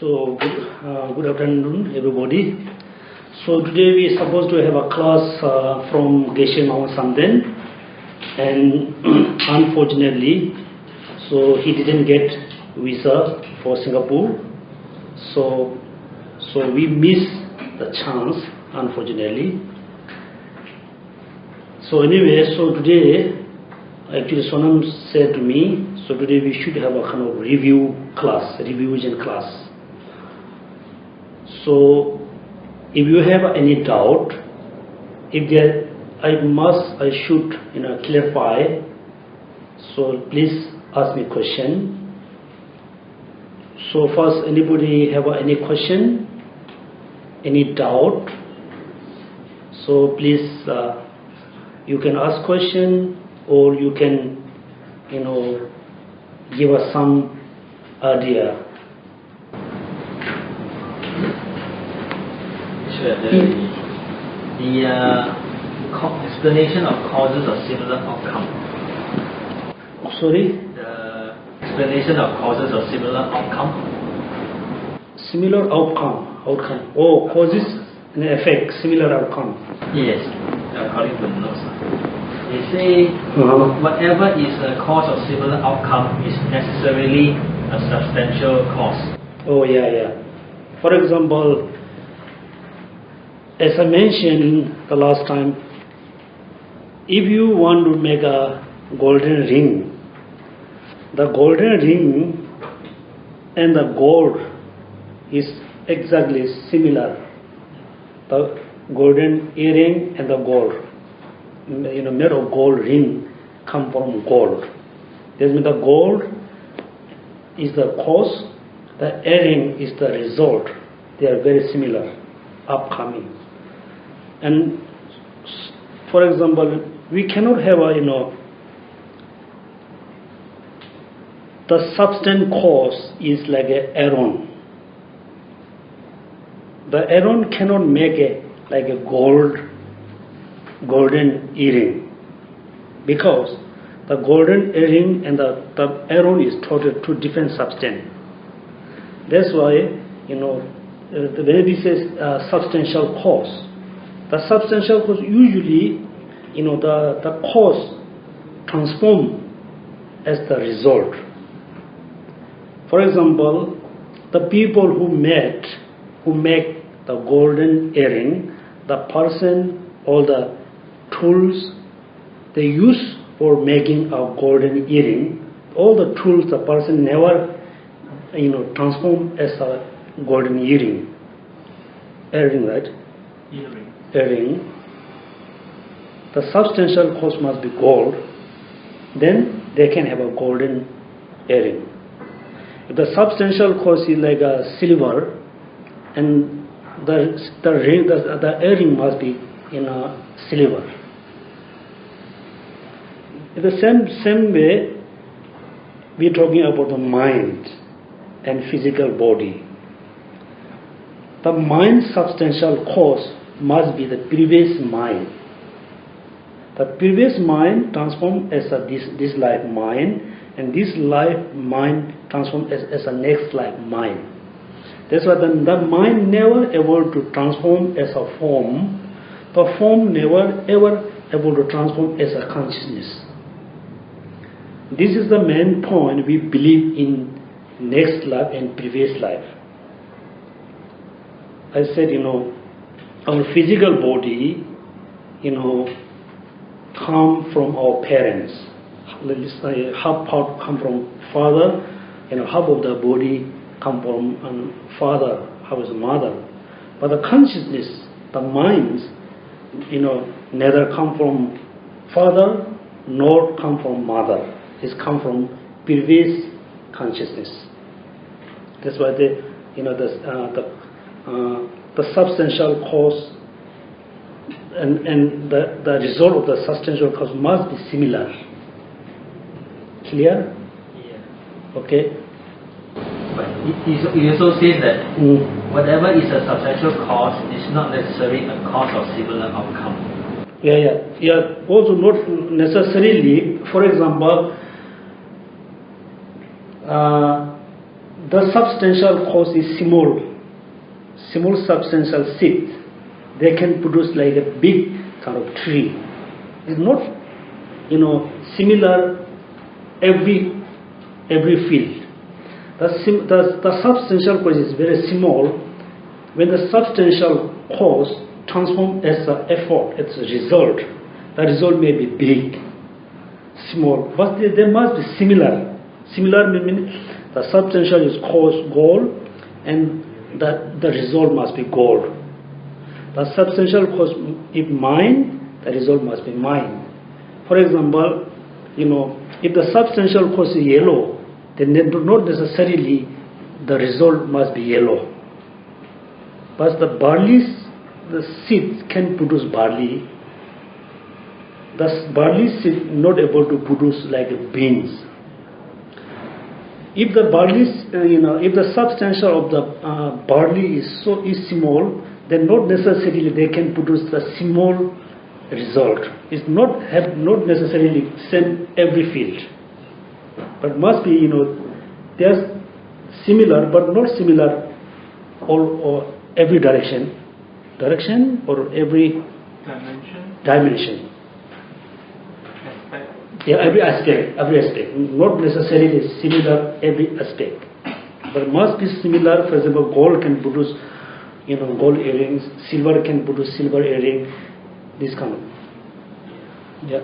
So, good afternoon, everybody. So today we are supposed to have a class from Geshe Yonten, and unfortunately, so he didn't get visa for Singapore. So we missed the chance, unfortunately. So anyway, so today, actually Sonam said to me, so today we should have a kind of revision class. So if you have any doubt, if there, I should clarify. So please ask me question. So first, anybody have any question, any doubt? So please, you can ask question, or you can, give us some idea. Sure. The explanation of causes of similar outcome. Sorry? The explanation of causes of similar outcome. Similar outcome. Oh, causes and effect, similar outcome. Yes, according to the notes. They say whatever is a cause of similar outcome is necessarily a substantial cause. Oh, yeah. For example, as I mentioned the last time, if you want to make a golden ring, the golden ring and the gold is exactly similar. The golden earring and the gold, made of gold ring, come from gold. That means the gold is the cause, the earring is the result. They are very similar, upcoming. And for example, we cannot have the substance cause is like an iron. The iron cannot make like a golden earring, because the golden earring and the iron is totally two different substance. That's why when we say substantial cause, the substantial cause usually, the cause transform as the result. For example, the people who make the golden earring, the person, all the tools they use for making a golden earring, all the tools the person never, transform as a golden earring, right? Earring. The substantial cause must be gold, then they can have a golden earring. If the substantial cause is like a silver, and the earring must be in a silver. In the same way, we are talking about the mind and physical body. The mind's substantial cause must be the previous mind. The previous mind transformed as this life mind, and this life mind transformed as a next life mind. That's why the mind never able to transform as a form. The form never ever able to transform as a consciousness. This is the main point we believe in next life and previous life. I said, our physical body, come from our parents. Half part come from father, half of the body come from father, half is mother. But the consciousness, the minds, neither come from father nor come from mother. It's come from previous consciousness. That's why the substantial cause and the result of the substantial cause must be similar. Clear? Yeah. Okay. But it also says that whatever is a substantial cause is not necessarily a cause of similar outcome. Yeah. Also not necessarily. For example, the substantial cause is small substantial seed. They can produce like a big kind of tree. It's not, similar every field. The substantial cause is very small. When the substantial cause transforms as an effort, as a result, the result may be big, small, but they must be similar. Similar meaning the substantial is cause goal, and the result must be goal. The substantial cause if mine, the result must be mine. For example, if the substantial cause is yellow, then not necessarily the result must be yellow. But the seed can produce barley. The barley seed not able to produce like beans. If the barley, if the substantial of the barley is small, then not necessarily they can produce the small result. It's not necessarily same every field, but must be there's similar but not similar or every direction or every dimension. Yeah, every aspect, not necessarily similar every aspect, but must be similar. For example, gold can produce, gold earrings. Silver can produce silver earring. This kind of. Yeah.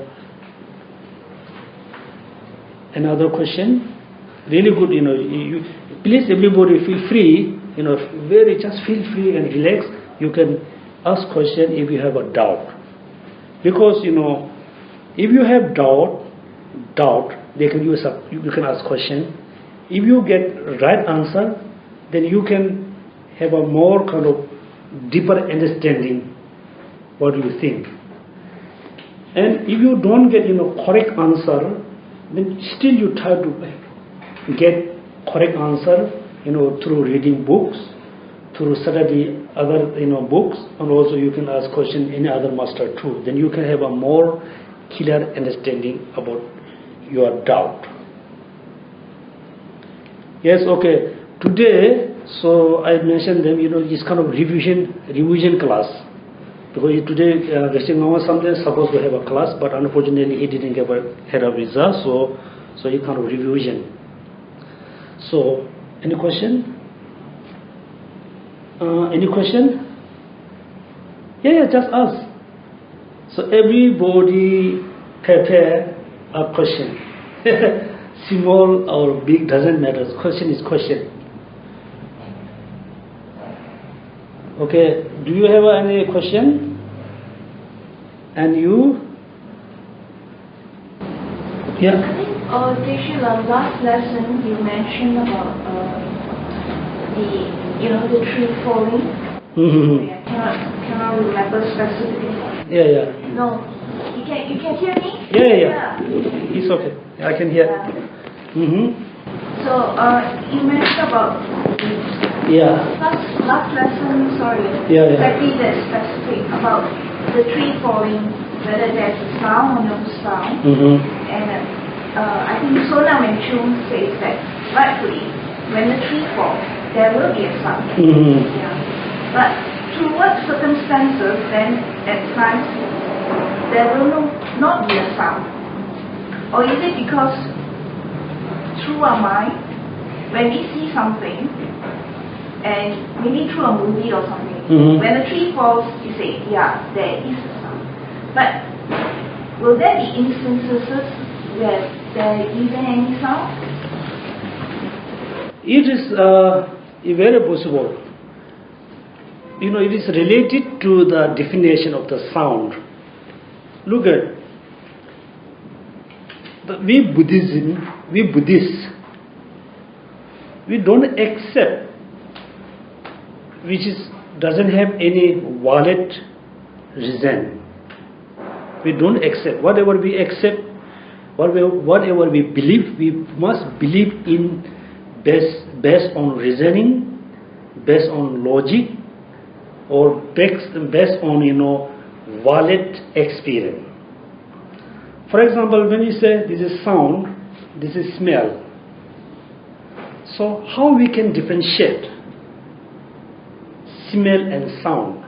Another question. Really good. Please everybody feel free. Just feel free and relax. You can ask question if you have a doubt, because if you have doubt, you can ask question. If you get right answer, then you can have a more kind of deeper understanding what you think. And if you don't get correct answer, then still you try to get correct answer through reading books, through study other books, and also you can ask question any other master too. Then you can have a more clear understanding about your doubt. Yes, okay. Today, so I mentioned them, this kind of revision class. Because today, Geshe Ngama sometimes supposed to have a class, but unfortunately he didn't have a visa, so he kind of revision. So, any question? Any question? Yeah, just ask. So everybody prepare a question. Small or big doesn't matter. Question is question. Okay, do you have any question? And you? Yeah. I think, Geshe, last lesson you mentioned about the tree falling. Mm-hmm. I cannot remember specifically. Yeah. No, you can hear me? Yeah. It's okay. I can hear. Yeah. Mm-hmm. So you mentioned about last lesson. Sorry. Yeah. Exactly that specific about the tree falling, whether there's a sound or no sound. Mm-hmm. And I think Sonam and Chung says that rightfully, when the tree falls, there will be a sound. Mm-hmm. Yeah. But through what circumstances then at times there will not be a sound? Or is it because through our mind, when we see something, and maybe through a movie or something, mm-hmm. when a tree falls, you say, yeah, there is a sound. But will there be instances where there isn't any sound? It is very possible. It is related to the definition of the sound. Look at we Buddhists, we don't accept which doesn't have any valid reason. We don't accept. Whatever we accept, whatever we believe, we must believe in based on reasoning, based on logic, or based on valid experience. For example, when you say this is sound, this is smell. So how we can differentiate smell and sound?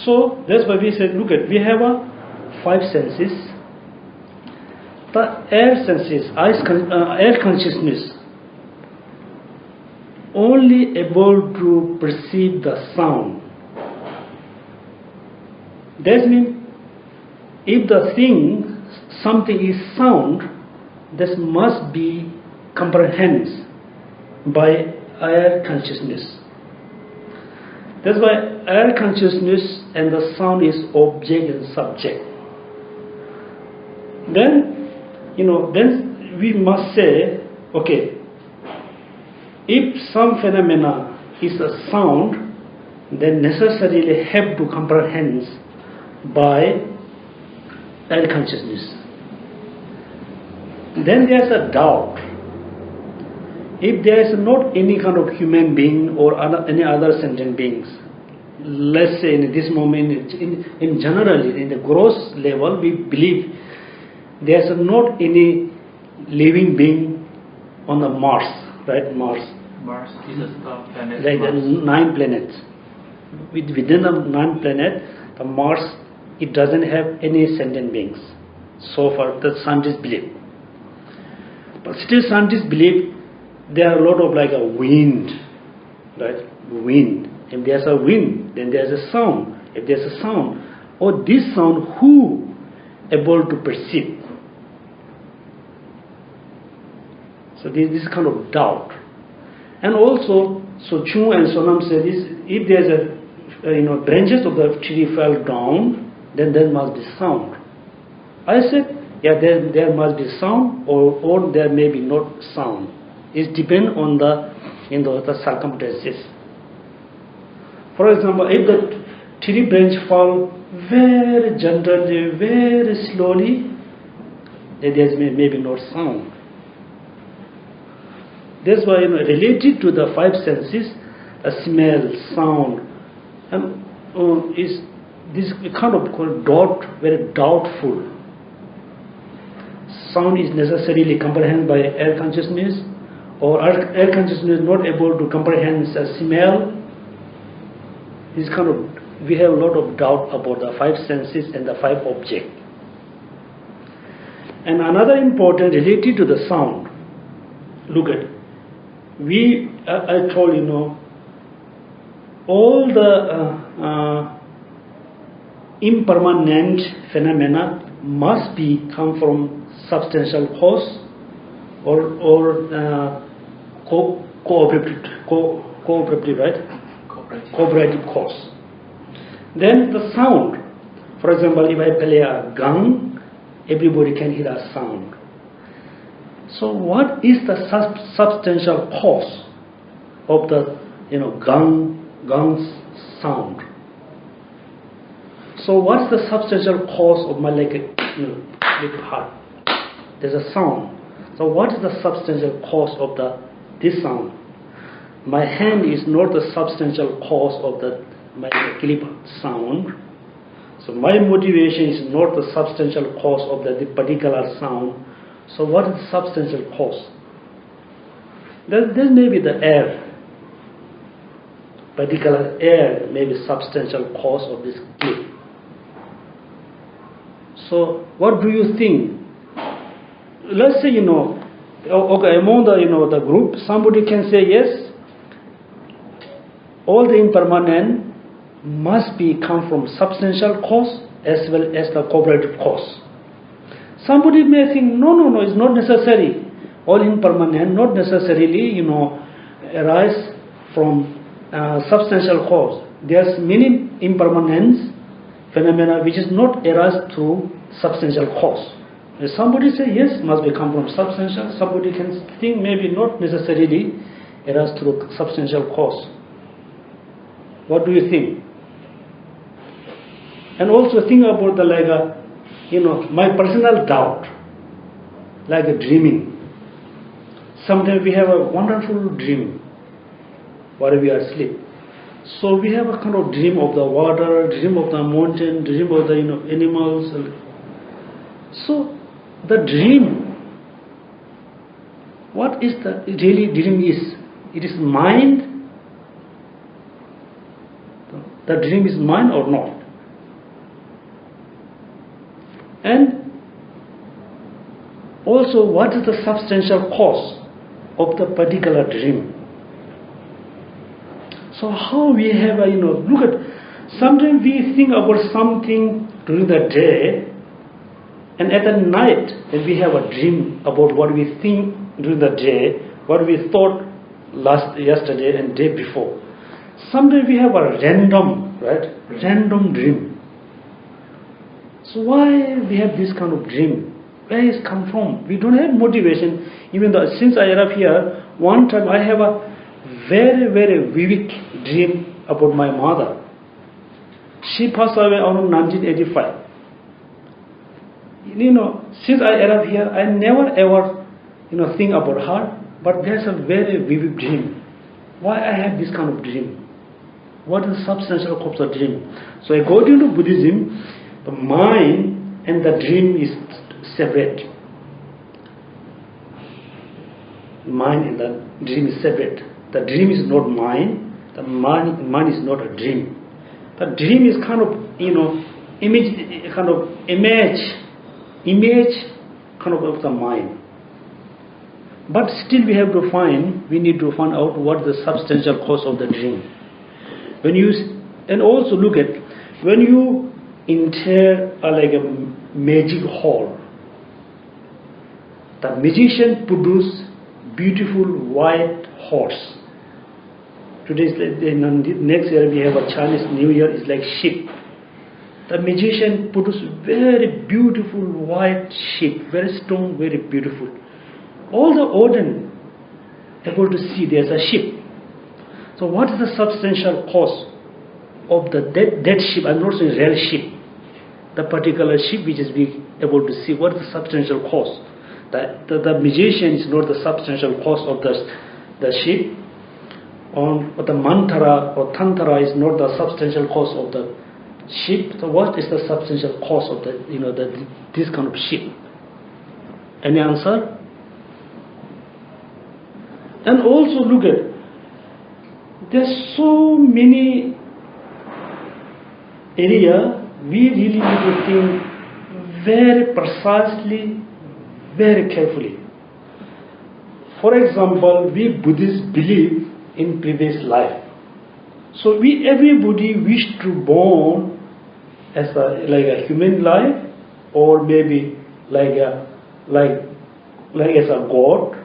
So that's why we said, look at, we have 5 senses. The air senses, air consciousness, only able to perceive the sound. That means if the thing, something is sound, this must be comprehended by air consciousness. That's why air consciousness and the sound is object and subject. Then, then we must say, okay, if some phenomena is a sound, then necessarily have to comprehend by air consciousness. Then there's a doubt. If there is not any kind of human being or any other sentient beings, let's say in this moment, in generally, in the gross level, we believe there is not any living being on the Mars, right? Mars is a star planet. Like the 9 planets. Within the 9 planets, the Mars, it doesn't have any sentient beings. So far, the scientists believe. But still, scientists believe there are a lot of like a wind, right? Wind. If there's a wind, then there's a sound. If there's a sound, or this sound, who able to perceive? So this is kind of doubt. And also, so Chung and Sonam said this: if there's a branches of the tree fell down, then there must be sound. I said, yeah, there must be sound, or there may be not sound. It depends on the circumstances. For example, if the tree branch fall very gently, very slowly, then there may be no sound. That's why, related to the 5 senses, smell, sound, and is this kind of very doubtful. Sound is necessarily comprehended by air consciousness, or air consciousness not able to comprehend a smell. This kind of, we have a lot of doubt about the 5 senses and the 5 objects. And another important related to the sound. Look at, I told all the impermanent phenomena must be come from substantial cause or cooperative, right? Cooperative cause. Then the sound. For example, if I play a gong, everybody can hear a sound. So what is the substantial cause of the gong's sound? So what's the substantial cause of my little heart? There's a sound. So what is the substantial cause of this sound? My hand is not the substantial cause of my clip sound. So my motivation is not the substantial cause of the particular sound. So what is the substantial cause? There may be the air. Particular air may be substantial cause of this clip. So what do you think? Let's say, okay, among the group, somebody can say, yes, all the impermanent must come from substantial cause as well as the cooperative cause. Somebody may think, no, it's not necessary. All impermanent not necessarily, arise from substantial cause. There's many impermanence phenomena which is not arise through substantial cause. If somebody say yes, must come from substantial. Somebody can think maybe not necessarily arise through substantial cause. What do you think? And also think about my personal doubt, like a dreaming. Sometimes we have a wonderful dream while we are asleep. So we have a kind of dream of the water, dream of the mountain, dream of the animals. So the dream, what is the really dream is? It is mind. The dream is mine or not? And also, what is the substantial cause of the particular dream? So how we have a, look at, sometimes we think about something during the day, and at the night, when we have a dream about what we think during the day, what we thought yesterday and day before. Sometimes we have a random dream. So why we have this kind of dream? Where is it come from? We don't have motivation. Even though since I arrived here, one time I have a very, very vivid dream about my mother. She passed away around 1985. Since I arrived here, I never ever, think about her. But there's a very vivid dream. Why I have this kind of dream? What is the substantial cause of the dream? So according to Buddhism, the mind and the dream is separate. Mind and the dream is separate. The dream is not mind. The mind is not a dream. The dream is kind of image kind of the mind. But still we need to find out what the substantial cause of the dream. And also look at, when you enter like a magic hall, the magician produces beautiful white horse. Next year we have a Chinese New Year, it's like sheep. The magician produces very beautiful white sheep, very strong, very beautiful. All the audience able to see there's a sheep. So what is the substantial cause of the dead sheep? I'm not saying real sheep. The particular sheep which is being able to see. What is the substantial cause? The magician is not the substantial cause of the sheep. Or the mantra or tantra is not the substantial cause of the sheep. So what is the substantial cause of this kind of sheep? Any answer? And also look at, there's so many areas we really need to think very precisely, very carefully. For example, we Buddhists believe in previous life. So everybody wish to born as a human life, or maybe like as a god.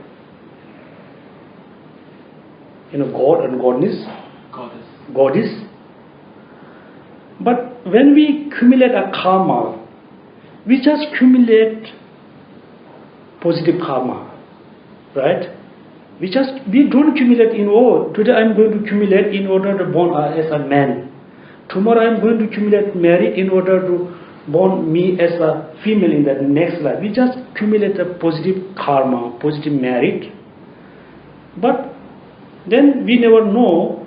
God and goddess. But when we accumulate a karma, we just accumulate positive karma, right? We don't accumulate today I'm going to accumulate in order to born as a man. Tomorrow I'm going to accumulate married in order to born me as a female in the next life. We just accumulate a positive karma, positive merit. But then we never know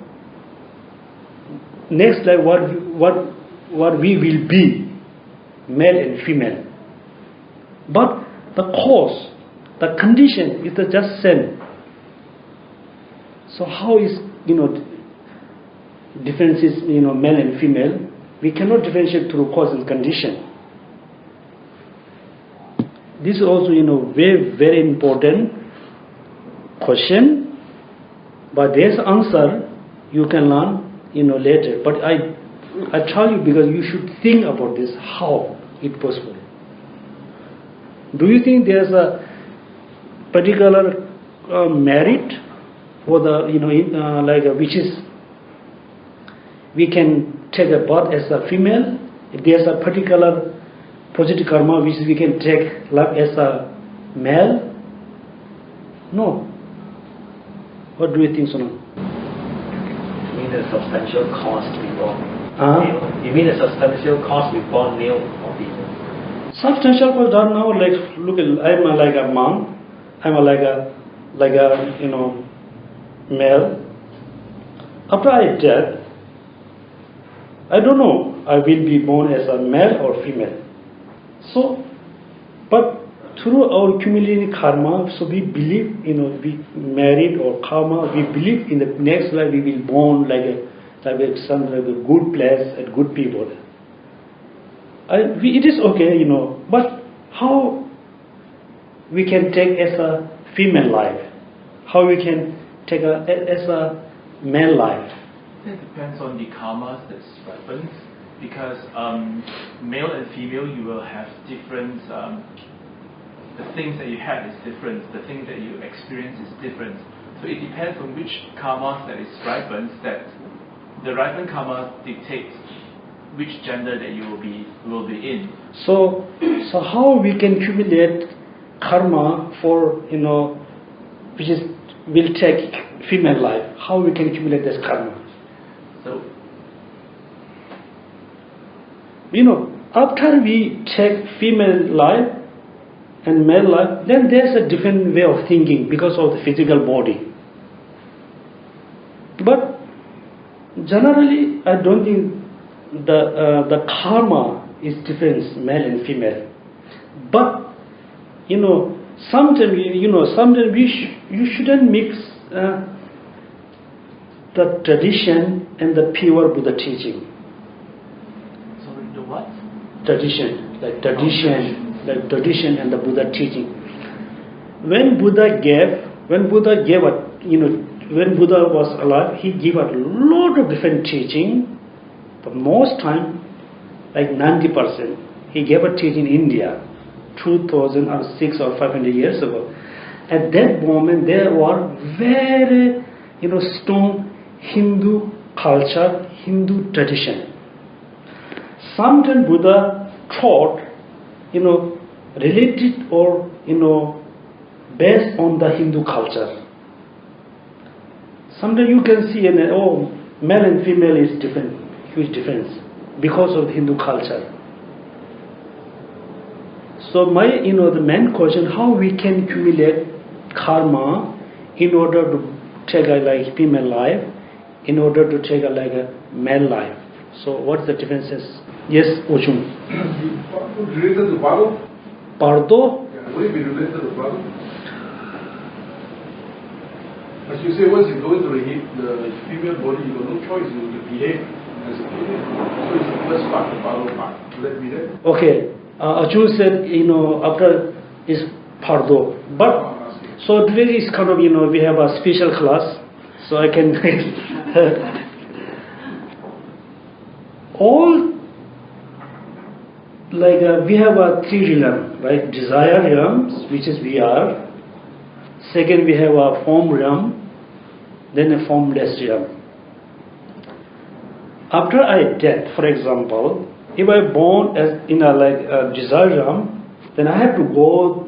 next life what we will be, male and female. But the cause, the condition is just same. So how is differences male and female? We cannot differentiate through cause and condition. This is also very, very important question. But there's answer you can learn later. But I tell you because you should think about this, how it possible. Do you think there's a particular merit for the which is we can take a birth as a female? If there's a particular positive karma which we can take life as a male? No. What do you think, Sonam? You mean the substantial cause to be born male? You mean the substantial cause to be born male or female? Substantial cause are now look at, I'm like a man, I'm like a male. After I die, I don't know I will be born as a male or female. So, but through our cumulative karma, so we believe, we married or karma, we believe in the next life we will born like a good place and good people. It is okay, but how we can take as a female life? How we can take as a male life? It depends on the karmas that ripen, because male and female, you will have different. The things that you have is different. The things that you experience is different. So it depends on which karmas that is ripened. That the ripened karma dictates which gender that you will be in. So how we can accumulate karma for which will take female life? How we can accumulate this karma? So after we take female life and male life, then there's a different way of thinking because of the physical body. But generally, I don't think the karma is different, male and female. But sometimes you shouldn't mix the tradition and the pure Buddha teaching. Sorry, the what? Tradition, like tradition and the Buddha teaching. When Buddha was alive, he gave a lot of different teaching. But most time, like 90%, he gave a teaching in India, 2006 or 500 years ago. At that moment, there were very, strong Hindu culture, Hindu tradition. Sometimes Buddha taught, related or, based on the Hindu culture. Sometimes you can see, male and female is different, huge difference because of the Hindu culture. So the main question, how we can accumulate karma in order to take a female life, in order to take a male life. So what's the differences? Yes, Ochung. Related to Pardo? Pardo? Yeah, will it be related to Pardo? As you say, once you go into the female body, you have no choice, you will behave as a female. So it's the first part, the Pardo part. Will that be there? Okay. Achun said, after is Pardo. But, so today is kind of, we have a special class, so I can, all, we have three realms, right? Desire realms, which is we are. Second, we have a form realm, then a formless realm. After I death, for example, if I born as in a desire realm, then I have to go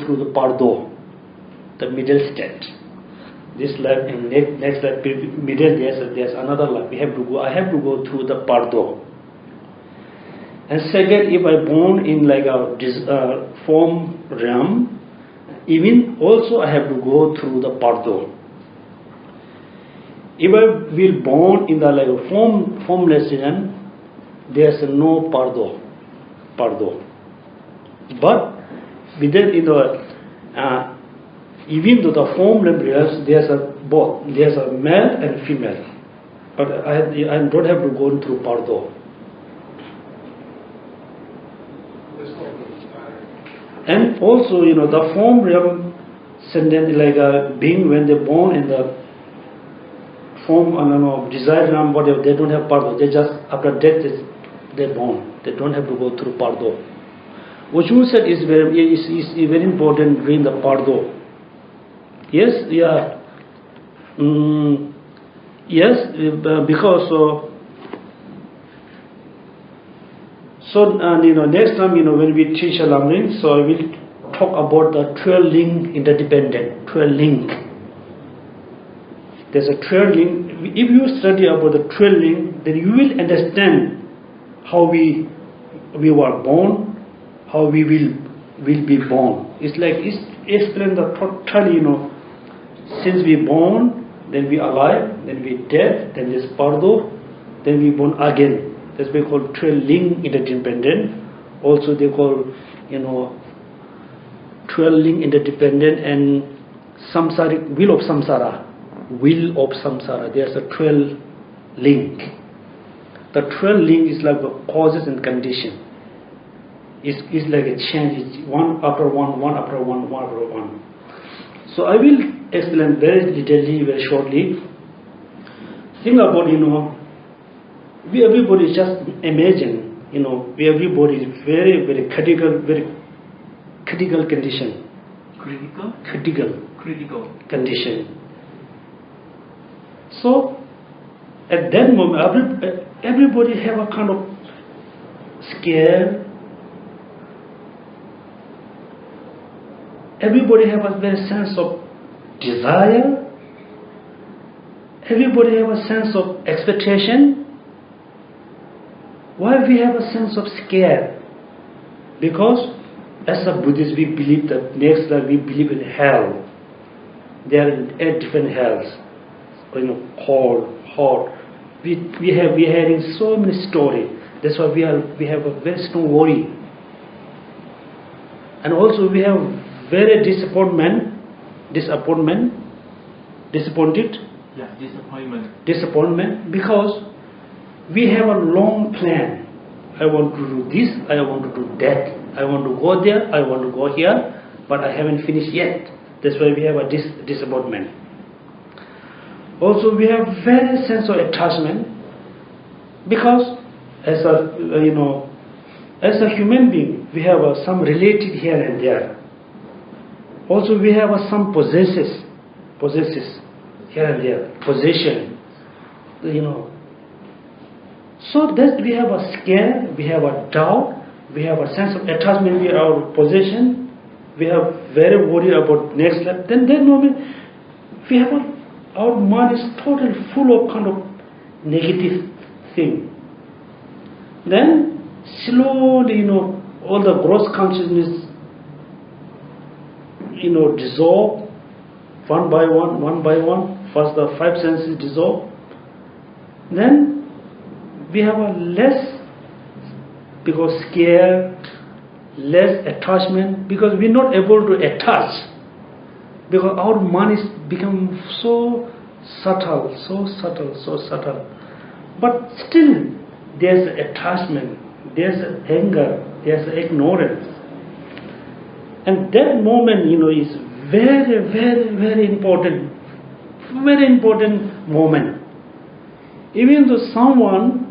through the Pardo, the middle state. This life and next life, middle there's another life. I have to go through the Pardo. And second, if I born in a form realm, even also I have to go through the Pardo. If I will born in the formless realm, there's no Pardo. But within even though the form realms, there's both. There's a male and female. But I don't have to go through Pardo. And also, the form realm, being when they're born in the form, desire realm, whatever, they don't have Pardo. They just, after death, they're born. They don't have to go through Pardo. What you said is very important during the Pardo. Yes, yeah. Yes, because next time, when we teach a language, so I will talk about the 12 link interdependent, 12 link. There's a 12 link. If you study about the 12 link, then you will understand how we were born, how we will be born. It's explain the total, since we born, then we alive, then we dead, then there's Pardo, then we born again. That's what we call 12 link interdependent. Also they call, 12 link interdependent and samsaric will of samsara. Will of samsara. There's a 12 link. The 12 link is like the causes and condition. It's like a change. It's one after one, one after one, one after one. So I will explain very detailedly, very shortly. Think about, we everybody just imagine, we everybody is very, very critical condition. Critical condition. So at that moment, everybody have a kind of scare. Everybody have a very sense of desire. Everybody have a sense of expectation. Why we have a sense of scare? Because as a Buddhist, we believe that next life, we believe in hell. There are 8 different hells. Cold, hot. We are hearing so many stories. That's why we have a very strong worry. And also we have very disappointed. Yeah, Disappointment because we have a long plan. I want to do this, I want to do that. I want to go there, I want to go here, but I haven't finished yet. That's why we have a disappointment. Also, we have very sense of attachment because as a human being, we have some related here and there. Also, we have some possesses here and there, possession, So that we have a scare, we have a doubt, we have a sense of attachment with our possession, we have very worried about next life. Then that moment, we have our mind is totally full of kind of negative thing. Then slowly, all the gross consciousness, dissolve one by one. First the 5 senses dissolve. Then we have a less, because scare, less attachment, because we're not able to attach. Because our mind is become so subtle. But still, there's attachment, there's anger, there's ignorance. And that moment, is very, very, very important. Very important moment. Even though someone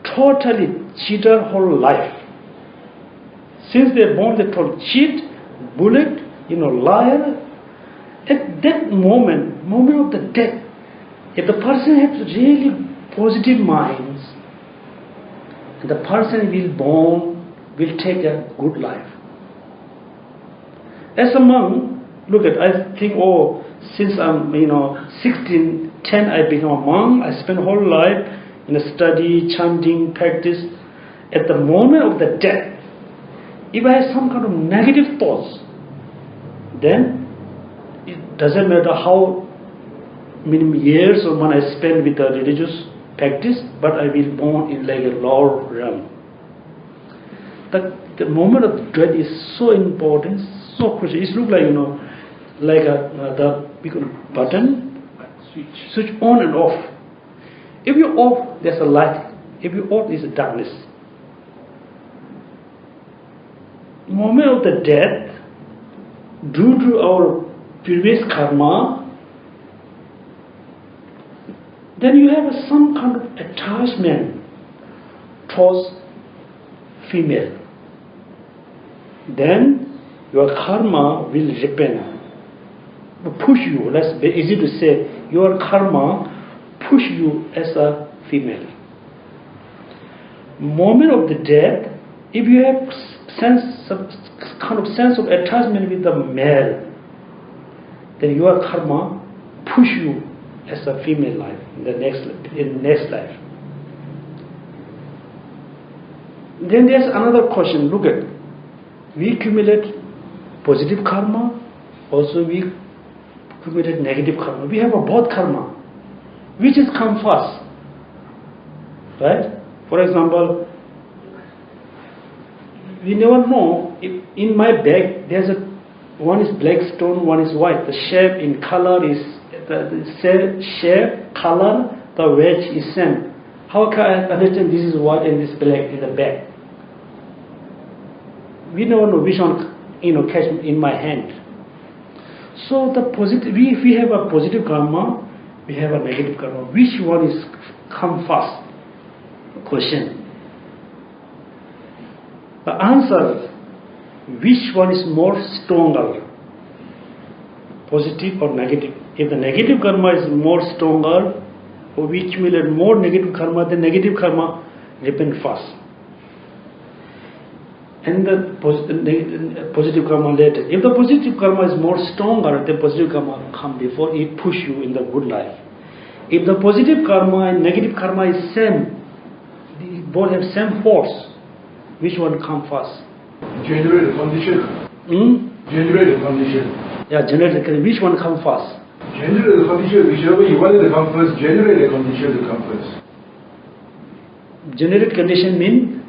totally cheat their whole life. Since they're born, they're told cheat, bullet, liar. At that moment of the death, if the person has really positive minds, the person will take a good life. As a monk, I think, since I'm, 16, 10, I become a monk. I spend whole life in a study, chanting, practice. At the moment of the death, if I have some kind of negative thoughts, then it doesn't matter how many years or months I spend with the religious practice, but I will born in like a lower realm. The moment of death is so important, so crucial. It looks like, like the button, switch on and off. If you off, there's a light. If you off, there's a darkness. Moment of the death, due to our previous karma, then you have some kind of attachment towards female. Then your karma will repent, push you. That's very easy to say. Your karma push you as a female. Moment of the death, if you have kind of sense of attachment with the male, then your karma push you as a female life in the next life. Then there's another question. Look at, we accumulate positive karma, also we accumulate negative karma. We have both karma. Which is come first? Right? For example, we never know. If in my bag, there's one is black stone, one is white. The shape in color is the shape, color, the wedge is same. How can I understand this is white and this black in the bag? We never know which one catch in my hand. So the positive, if we have a positive karma, we have a negative karma. Which one is come first? Question. The answer, which one is more stronger? Positive or negative? If the negative karma is more stronger, or we accumulate more negative karma, the negative karma repent first. And the positive karma later. If the positive karma is more stronger, the positive karma come before it push you in the good life. If the positive karma and negative karma is same, they both have same force, which one come first? Generate the condition. Generate the condition. Yeah, generate the condition. Which one come first? Generate the condition. Whichever you want it to come first, generate the condition to come first. Generate condition mean?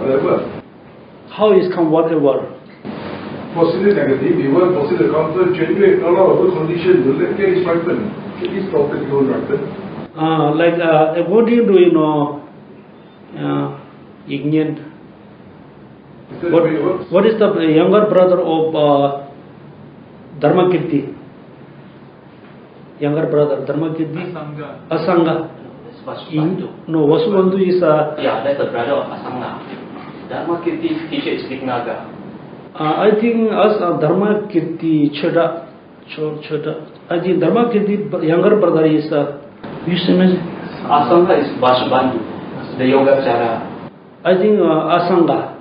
Whatever. How is come whatever? Positive, negative. You want positive to come first, generate a lot of the conditions to get it ripen. Get this topic going ripen. What do you do, Ignian? What is the younger brother of Dharmakirti? Younger brother, Dharmakirti? Asanga. No, Vasubandhu is yeah, that's the brother of Asanga. Dharmakirti's teacher is Vignaga. I think Dharmakirti Choda. I think Dharmakirti younger brother is Asanga is Vasubandhu, the Yogacara. I think Asanga.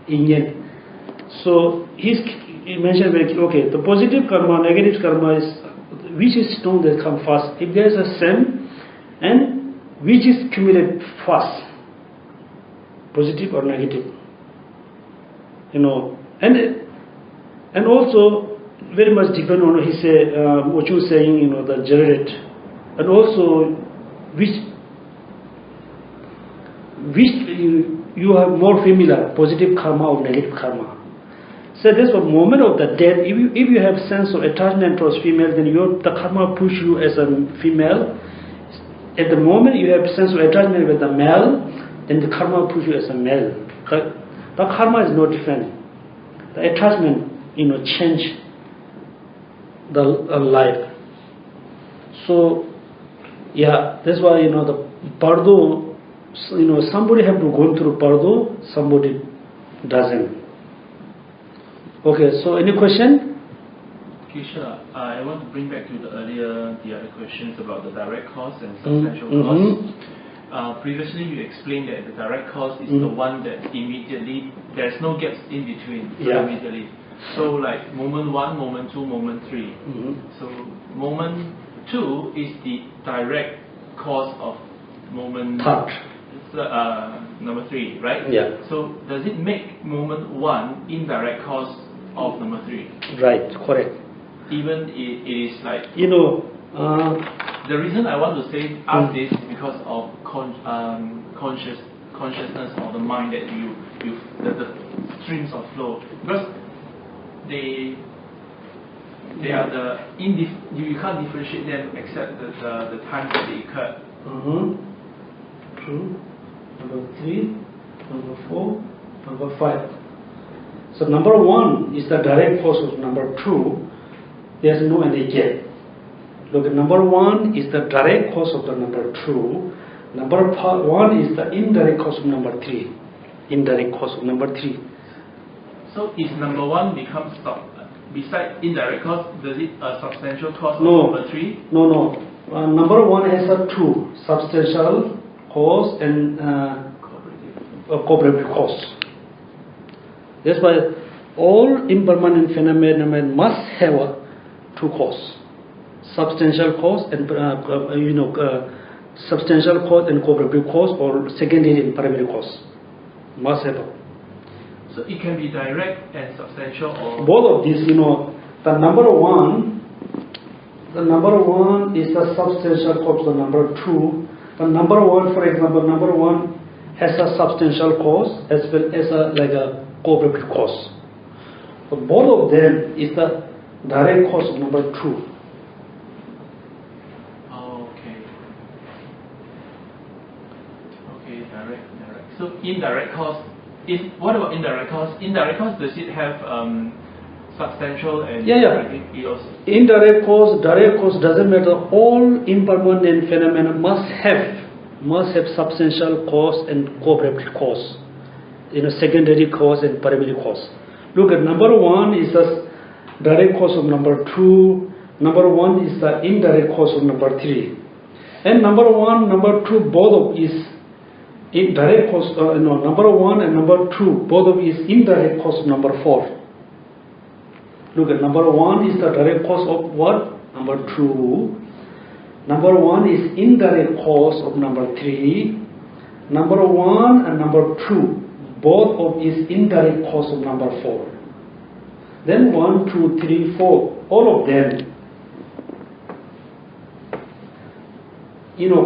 Indian. So he mentioned very okay. The positive karma, negative karma is which is strong that come first. If there is a same, and which is accumulated first, positive or negative. And also very much depend on he say what you saying. The generate, and also which you have more familiar, positive karma or negative karma. So that's the moment of the death. If you have sense of attachment towards female, then the karma push you as a female. At the moment you have sense of attachment with the male, then the karma push you as a male. The karma is no different. The attachment, change the life. So, yeah, that's why the bardo. Somebody have to go through pardo, somebody doesn't. Okay, so any question? Geshe, I want to bring back to the other questions about the direct cause and substantial cause. Previously you explained that the direct cause is the one that immediately, there's no gaps in between, immediately. So like moment 1, moment 2, moment 3. So moment 2 is the direct cause of moment number 3, right? Yeah. So does it make moment 1 indirect cause of number 3? Right, correct. Even it is like the reason I want to ask this is because of consciousness of the mind that the streams of flow, because they are you can't differentiate them except the times that they occur. True. Number 3, number 4, number 5. So number 1 is the direct cause of number 2. There's no any gap. Look, number 1 is the direct cause of the number 2. Number 1 is the indirect cause of number 3. Indirect cause of number 3. So if number 1 becomes besides indirect cause, does it a substantial cause of number 3? No. Number 1 has a 2 substantial cause and cooperative cause. That's why all impermanent phenomena must have a 2 cause, substantial cause and substantial cause and cooperative cause, or secondary and primary cause must have. So it can be direct and substantial, or both of these. The number 1 is the substantial cause of the number 2. The number 1, for example, number 1 has a substantial cause as well as a cooperative cause. So both of them is the direct cause of number 2. Okay. Okay, direct. So indirect cause. What about indirect cause? Indirect cause, does it have substantial and it also? Indirect cause, direct cause, doesn't matter. All impermanent phenomena must have substantial cause and cooperative cause. Secondary cause and primary cause. Look at number 1 is the direct cause of number 2. Number 1 is the indirect cause of number 3. And number 1, number 2, both of is indirect cause. Number 1 and number 2, both of is indirect cause of number 4. Look at number 1 is the direct cause of what? Number 2. Number 1 is indirect cause of number 3. Number 1 and number 2, both of is indirect cause of number 4. Then 1, 2, 3, 4, all of them,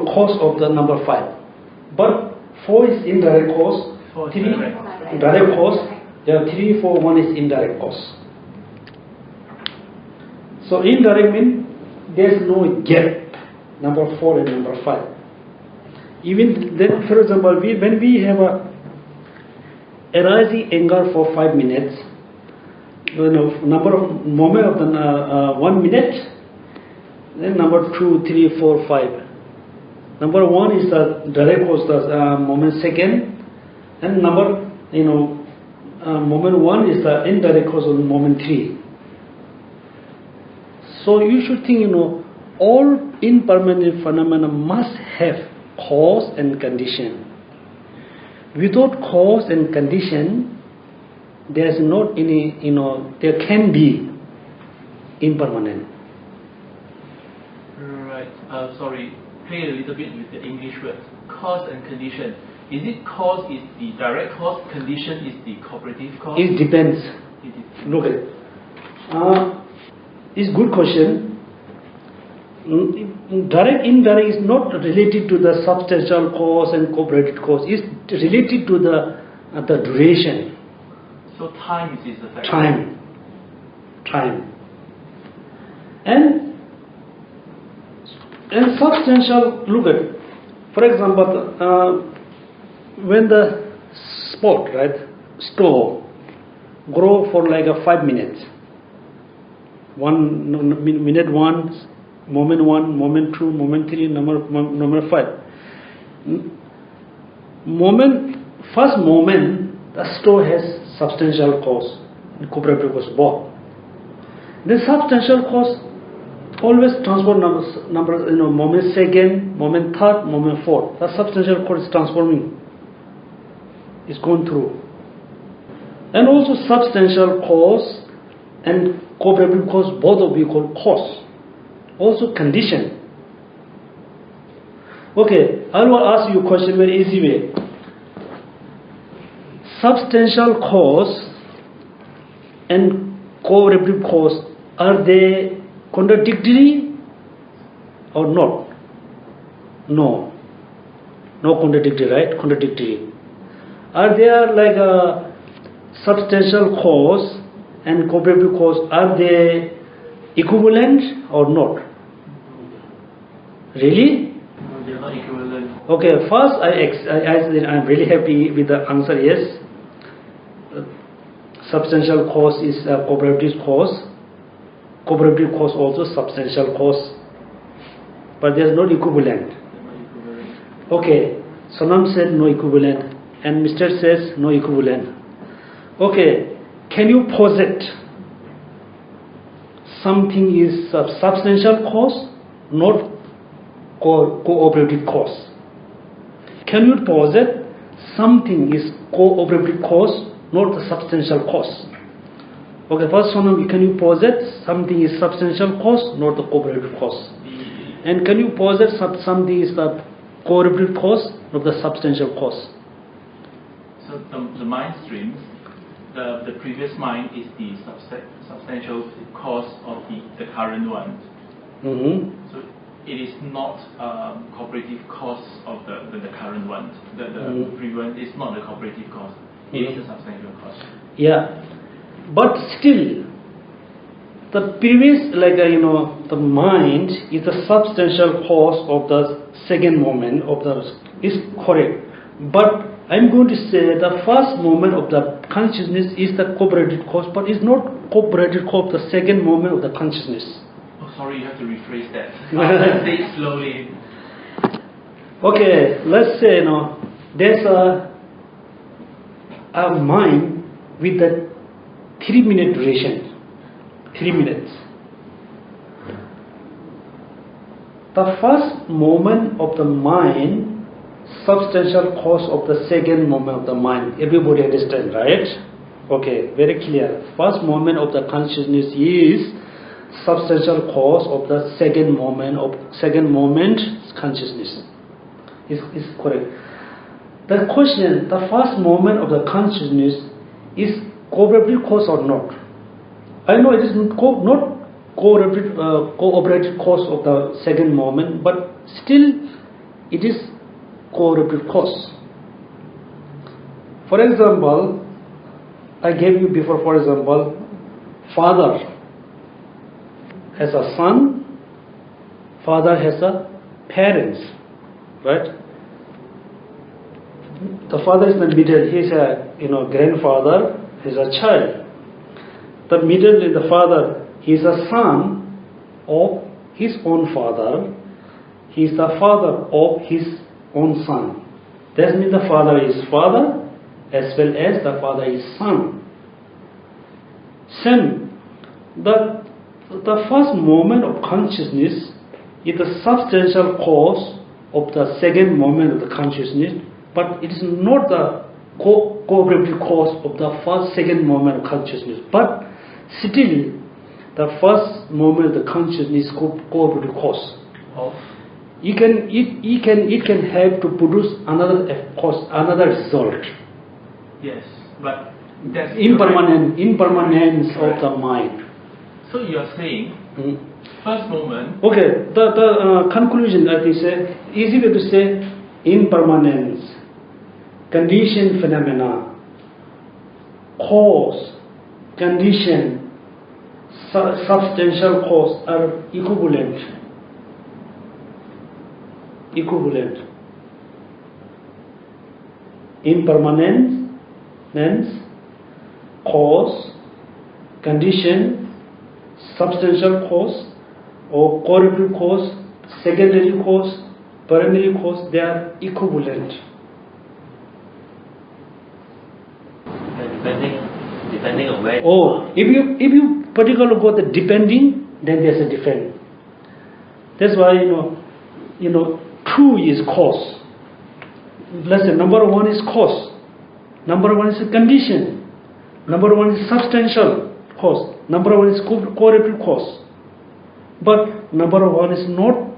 cause of the number 5. But 4 is indirect cause, 3 direct cause, 3, 4, 1 is indirect cause. So indirect means there's no gap, number 4 and number 5. Even then, for example, when we have a arising anger for 5 minutes, number of moment of the 1 minute, then number 2, 3, 4, 5. Number 1 is the direct cause, the moment second, and number moment 1 is the indirect cause of moment 3. So you should think, all impermanent phenomena must have cause and condition. Without cause and condition, there's not any, there can be impermanent. Right. Sorry, play a little bit with the English words. Cause and condition. Is it cause is the direct cause, condition is the cooperative cause? It depends. Look at it. It's good question. Direct, indirect is not related to the substantial cause and cooperative cause. It's related to the duration. So time is the factor. Time. And substantial, look at, for example, when the spot, store, grow for 5 minutes. Minute 1, moment 1, moment 2, moment 3, number 5. First moment, the store has substantial cause, cooperative cause, both. The substantial cause always transform numbers, moment second, moment third, moment fourth. The substantial cause is transforming, is going through. And also substantial cause and cooperative cause, both of you call cause. Also condition. Okay, I will ask you a question very easy way. Substantial cause and cooperative cause, are they contradictory or not? No contradictory, right? Contradictory. Are there a substantial cause and cooperative cause, are they equivalent or not? Really? No, they are not equivalent. Okay, first I'm really happy with the answer yes. Substantial cause is a cooperative cause. Cooperative cause also substantial cause. But there's no equivalent. Okay, Sonam said no equivalent and Mr. says no equivalent. Okay. Can you posit something is a substantial cause, not cooperative cause? Can you posit something is cooperative cause, not a substantial cause? Okay, first one, can you posit something is substantial cause, not the cooperative cause? And can you posit something is the cooperative cause, not the substantial cause? So the mind streams, the previous mind is the substantial cause of the current one. Mm-hmm. So it is not cooperative cause of the current one. The previous one is not the cooperative cause. It is a substantial cause. Yeah, but still, the previous, the mind is the substantial cause of the second moment of the is correct. But I'm going to say the first moment of the consciousness is the cooperative cause, but it's not cooperative cause of the second moment of the consciousness. Oh, sorry, you have to rephrase that. Let's say it slowly. Okay, let's say there's a mind with a 3-minute duration. 3 minutes. The first moment of the mind, substantial cause of the second moment of the mind. Everybody understand, right? Okay, very clear. First moment of the consciousness is substantial cause of the second moment consciousness. Is correct. The question, the first moment of the consciousness is cooperative cause or not? I know it is not cooperative cause of the second moment, but still it is cooperative cause. For example, I gave you before, for example, father has a son, father has a parents, right? The father is in the middle, he is a grandfather, he is a child. The middle is the father, he is a son of his own father, he is the father of his own son. That means the father is father as well as the father is son. Same, the first moment of consciousness is the substantial cause of the second moment of the consciousness, but it is not the cooperative cause of the second moment of consciousness. But still, the first moment of the consciousness is cooperative cause. It can help to produce another result. Yes, but that's impermanence of the mind. So you are saying, first moment. Okay, the conclusion, I think, easy way to say, impermanence, condition, phenomena, cause, condition, substantial cause are equivalent. Impermanence, cause, condition, substantial cause, or cooperative cause, secondary cause, primary cause, they are equivalent. Depending on where. Oh, if you particularly go the depending, then there's a different. That's why two is cause. Let's say number one is cause. Number one is a condition. Number one is substantial cause. Number one is cooperative cause. But number one is not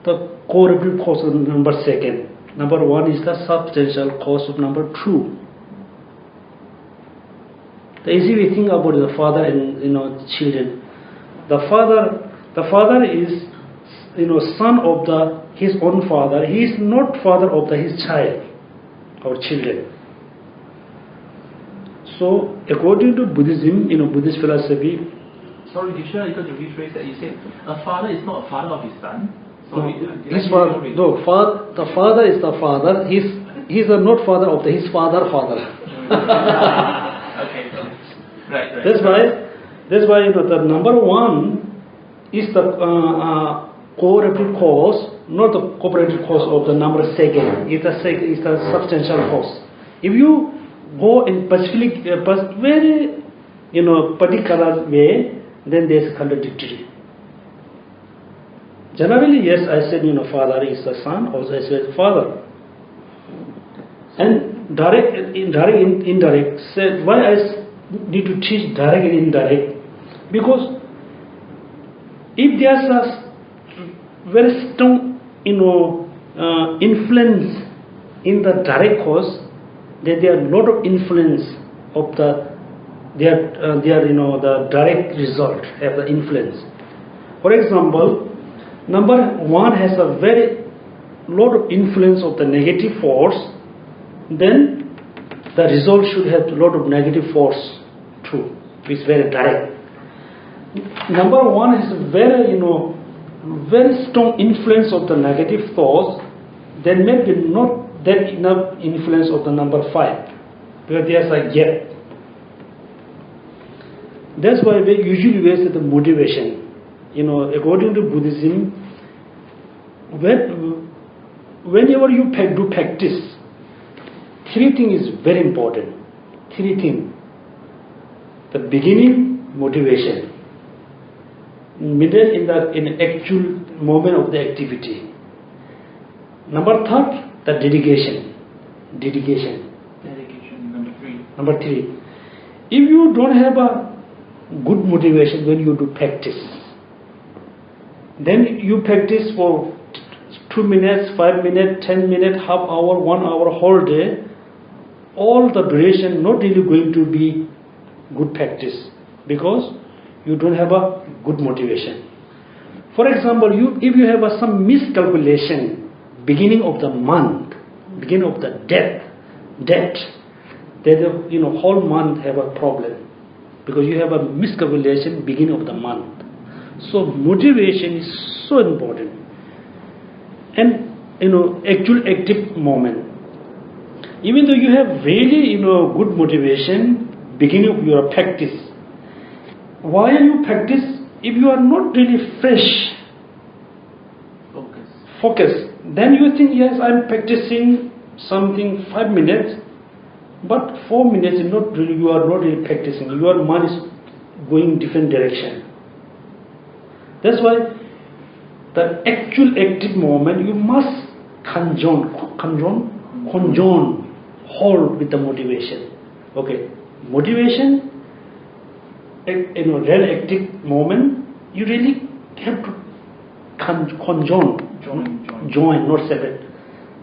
the cooperative cause of number second. Number one is the substantial cause of number two. The easy way to think about the father and children. The father is son of his own father. He is not father of his child or children. So according to Buddhism, Buddhist philosophy. Sorry, Geshe, you got to rephrase that. You said a father is not a father of his son. Sorry, the father is the father. He's not father of his father. Okay. Right. That's why the number one is the cooperative cause, not the cooperative cause of the number second. It's the substantial cause. If you go in specific, very particular way, then there's contradictory. Generally, yes, I said father is the son, also I said father. And direct, indirect. Said why I need to teach direct and indirect? Because if there's a very strong influence in the direct cause, then there are a lot of influence of the direct result have the influence. For example, number one has a very lot of influence of the negative force, then the result should have a lot of negative force too, which is very direct. Number one has a very, very strong influence of the negative thoughts. There may be not that enough influence of the number 5, because there's a gap. That's why we usually say the motivation. According to Buddhism, whenever you do practice, 3 things is very important. 3 things. The beginning, motivation. Middle, in the actual moment of the activity. Number 3, the dedication. Dedication, number 3. Number 3. If you don't have a good motivation when you do practice, then you practice for 2 minutes, 5 minutes, 10 minutes, half hour, 1 hour, whole day, all the duration not really going to be good practice, because you don't have a good motivation. For example, if you have some miscalculation beginning of the month, beginning of the debt, then the whole month have a problem, because you have a miscalculation beginning of the month. So motivation is so important. And actual active moment. Even though you have really good motivation beginning of your practice, while you practice, if you are not really fresh, focus, then you think, yes, I'm practicing something 5 minutes, but 4 minutes is not really, you are not really practicing. Your mind is going different direction. That's why the actual active moment you must conjoin hold with the motivation. Okay, motivation, real active moment, you really have to join, not separate.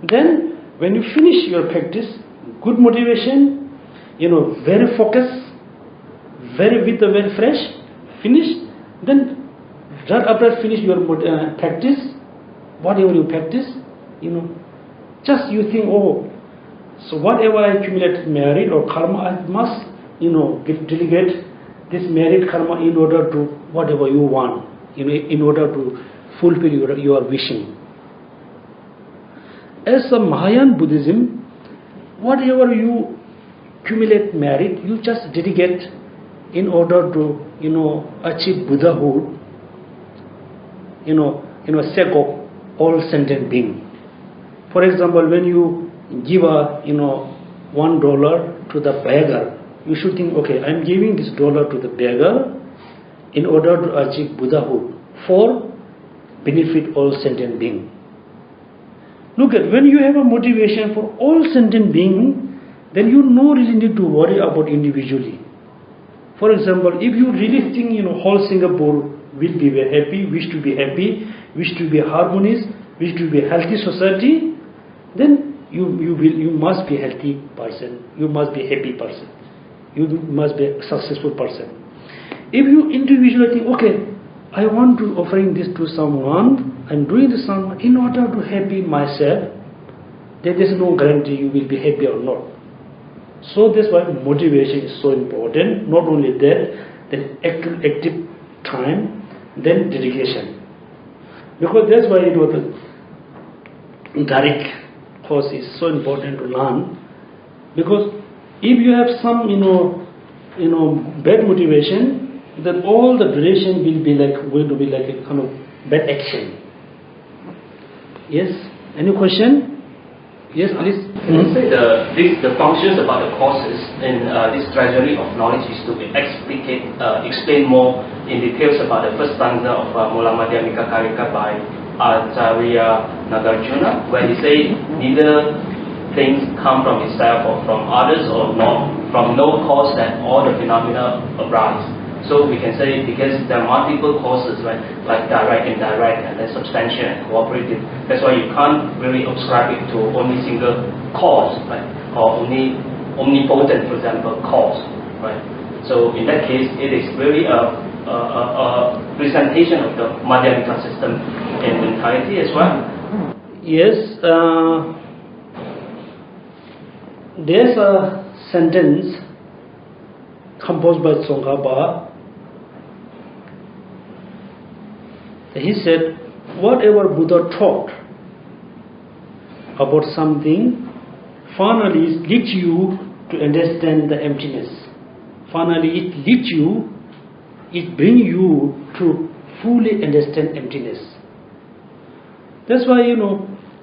Then when you finish your practice, good motivation, very focused, very fresh, finish, then right after finish your practice, whatever you practice, just you think, so whatever I accumulated merit or karma, I must, delegate this merit karma in order to whatever you want, in order to fulfill your wishing. As a Mahayana Buddhism, whatever you accumulate merit, you just dedicate in order to, achieve Buddhahood, sake of all sentient being. For example, when you give $1 to the beggar, you should think, okay, I'm giving this $1 to the beggar in order to achieve Buddhahood for benefit all sentient being. Look at, when you have a motivation for all sentient being, then you no really need to worry about individually. For example, if you really think whole Singapore will be very happy, wish to be harmonious, wish to be a healthy society, then you must be a healthy person, you must be a happy person, you must be a successful person. If you individually think, okay, I want to offering this to someone, I'm doing this to someone in order to happy myself, there is no guarantee you will be happy or not. So that's why motivation is so important. Not only that, then active time, then dedication. Because that's why the direct course is so important to learn. Because if you have some bad motivation, then all the duration will be going to be like a kind of bad action. Yes? Any question? Yes, please. Can you say the functions about the courses in this treasury of knowledge is to explain more in details about the first stanza of Mula Madhyamika Karika by Acharya Nagarjuna, where he say neither things come from himself or from others, or not from no cause that all the phenomena arise. So we can say, because there are multiple causes, right, like direct, indirect, and then substantial and cooperative. That's why you can't really ascribe it to only single cause, right, or only omnipotent, for example, cause, right. So in that case, it is really a presentation of the Madhyamika system in entirety as well? Yes, there's a sentence composed by Tsongkhapa. He said, whatever Buddha taught about something, finally it leads you to understand the emptiness. Finally it leads you, it brings you to fully understand emptiness. That's why,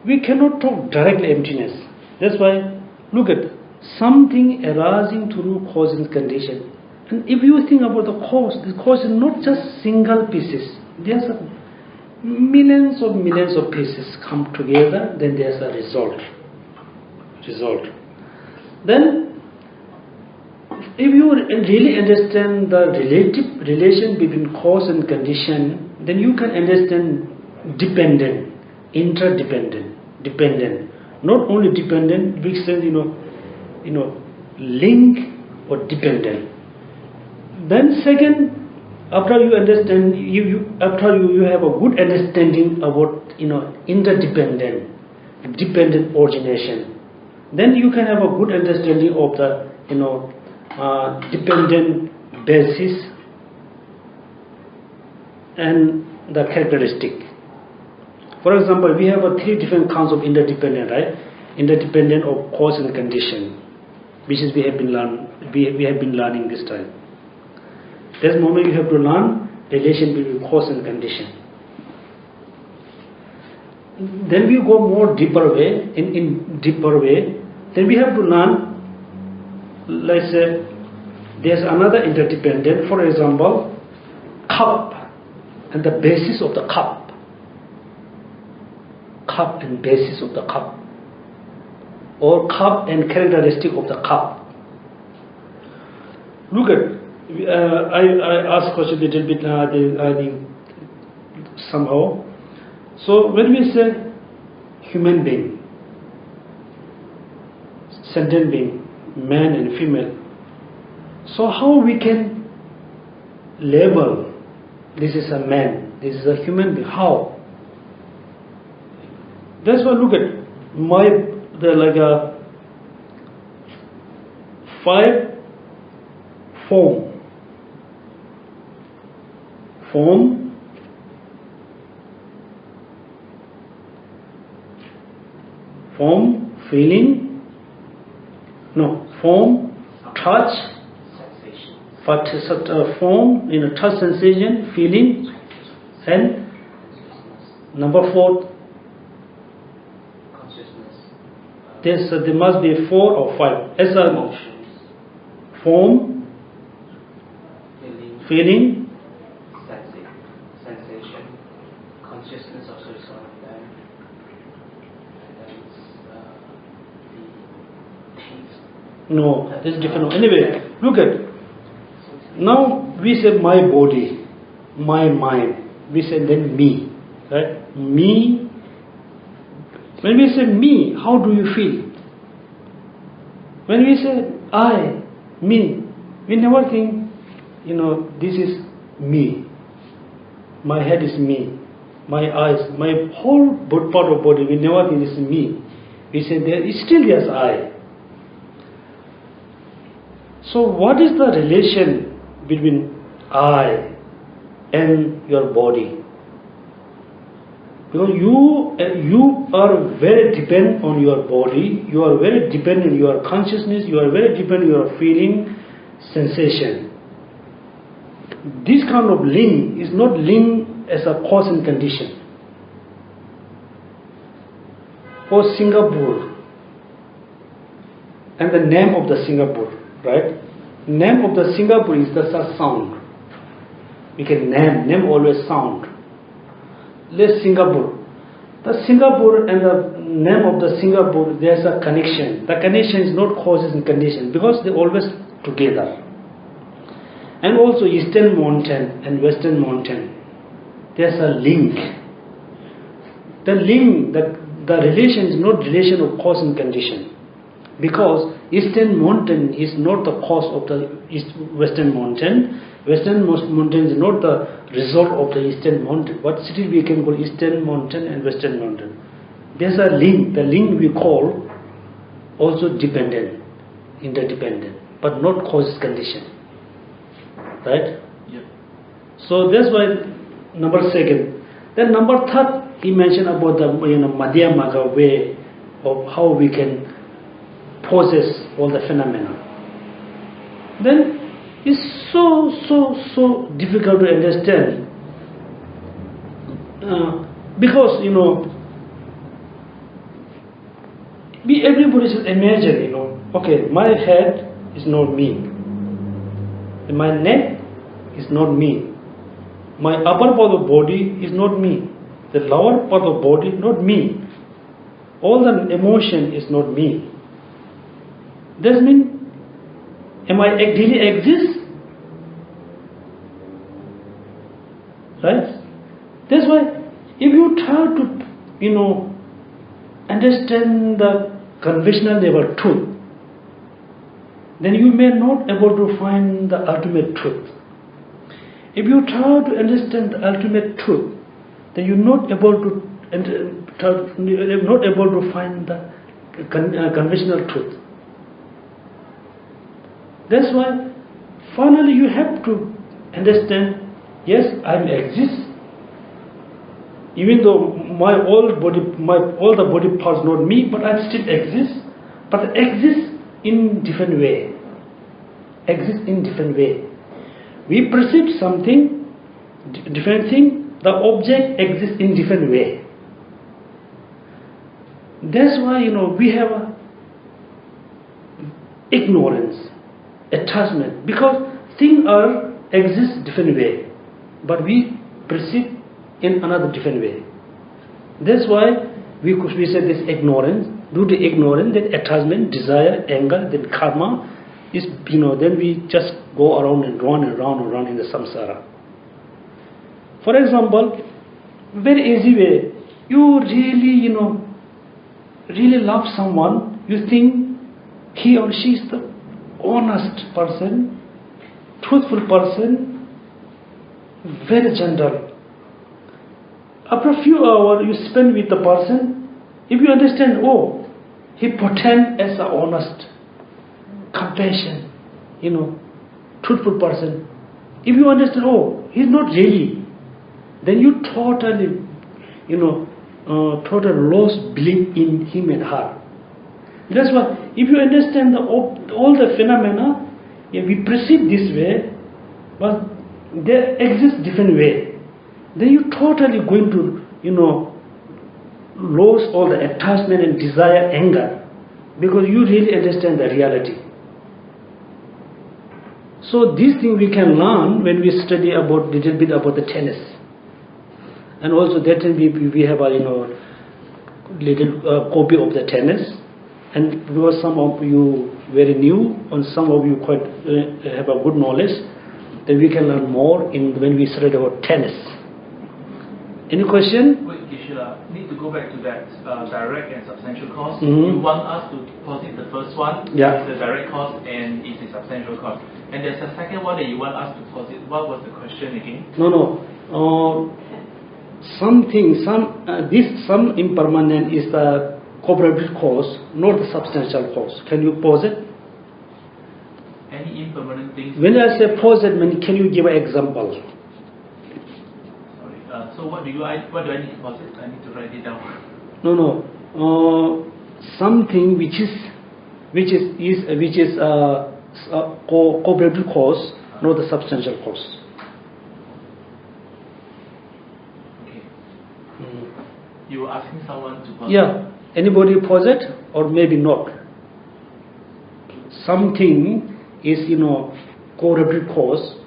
we cannot talk directly emptiness. That's why, look at something arising through cause and condition. And if you think about the cause is not just single pieces. There's millions of pieces come together, then there's a result. Then, if you really understand the relative relation between cause and condition, then you can understand dependent, interdependent, dependent. Not only dependent, we say, link or dependent. Then second, after you understand, after you have a good understanding about interdependent, dependent origination, then you can have a good understanding of the dependent basis and the characteristic. For example, we have three different kinds of interdependent, right? Interdependent of cause and condition, which is we have been learning this time. This moment you have to learn relation between cause and condition. Then we go more deeper way, in deeper way. Then we have to learn, let's say, there's another interdependent. For example, cup and the basis of the cup. Cup and basis of the cup. Or cup and characteristic of the cup. Look at. I asked question a little bit, I think somehow. So when we say human being, sentient being, man and female, so how we can label this is a man, this is a human being? How? That's why look at five form. Form, feeling, form, touch, sensation. Form, touch, sensation, feeling, and number 4, consciousness. There must be 4 or 5. As a emotions. Form, feeling, sensation, consciousness also is one of them, and then the taste. No, this is different. Anyway, look at. Now we say my body, my mind. We say then me, right? Me. When we say me, how do you feel? When we say I, me, we never think, this is me. My head is me. My eyes, my whole part of body, we never think this is me. We say there is still yes I. So what is the relation between I and your body? Because you are very dependent on your body, you are very dependent on your consciousness, you are very dependent on your feeling, sensation. This kind of link is not linked as a cause and condition. For Singapore, and the name of the Singapore, right? Name of the Singapore is the sound. We can name always sound. Let's Singapore. The Singapore and the name of the Singapore, there's a connection. The connection is not causes and conditions because they're always together. And also Eastern Mountain and Western Mountain, there's a link. The link, the relation is not relation of cause and condition. Because Eastern Mountain is not the cause of the Western Mountain. Western Mountain is not the result of the Eastern Mountain. But still we can call Eastern Mountain and Western Mountain. There's a link. The link we call also dependent, interdependent, but not cause condition. Right? Yep. So that's why number second. Then number third, he mentioned about the Madhyamaka way of how we can possess all the phenomena. Then it's so difficult to understand because everybody should imagine, okay, my head is not me, my neck is not me, my upper part of the body is not me, the lower part of the body not me, all the emotion is not me. Does mean, am I really exist? Right? That's why if you try to, understand the conventional level truth, then you may not able to find the ultimate truth. If you try to understand the ultimate truth, then you're not able to find the conventional truth. That's why finally you have to understand, yes, I exist. Even though all the body parts not me, but I still exist. But I exist in different way. Exist in different way. We perceive something, different thing, the object exists in different way. That's why, we have ignorance, attachment, because things exist different way, but we perceive in another different way. That's why we say this ignorance. Due to ignorance, then attachment, desire, anger, then karma is, then we just go around and round in the samsara. For example, very easy way, you really, really love someone, you think he or she is the honest person, truthful person, very gentle. After a few hours you spend with the person, if you understand, oh, he pretends as an honest, compassion, truthful person. If you understand, oh, he's not really, then you totally, total lost belief in him and her. That's why, if you understand all the phenomena, we perceive this way, but there exists different way. Then you totally going to, lose all the attachment and desire, anger, because you really understand the reality. So these things we can learn when we study about little bit about the tennis, and also that we have a little copy of the tennis, and because some of you very new and some of you quite have a good knowledge, then we can learn more when we study about tennis. Any question? Wait, Geshe, need to go back to that direct and substantial cause. Mm-hmm. You want us to posit the first one, Yeah. is the direct cause and is the substantial cause. And there's a second one that you want us to posit. What was the question again? No. Some impermanent is the cooperative cause, not the substantial cause. Can you pause it? Any impermanent things? When I say pause it, can you give an example? So what do I need to posit? I need to write it down. No. Something which is cooperative cause, not the substantial cause. Okay. You were asking someone to posit. Yeah. Anybody pause it or maybe not? Something is cooperative cause,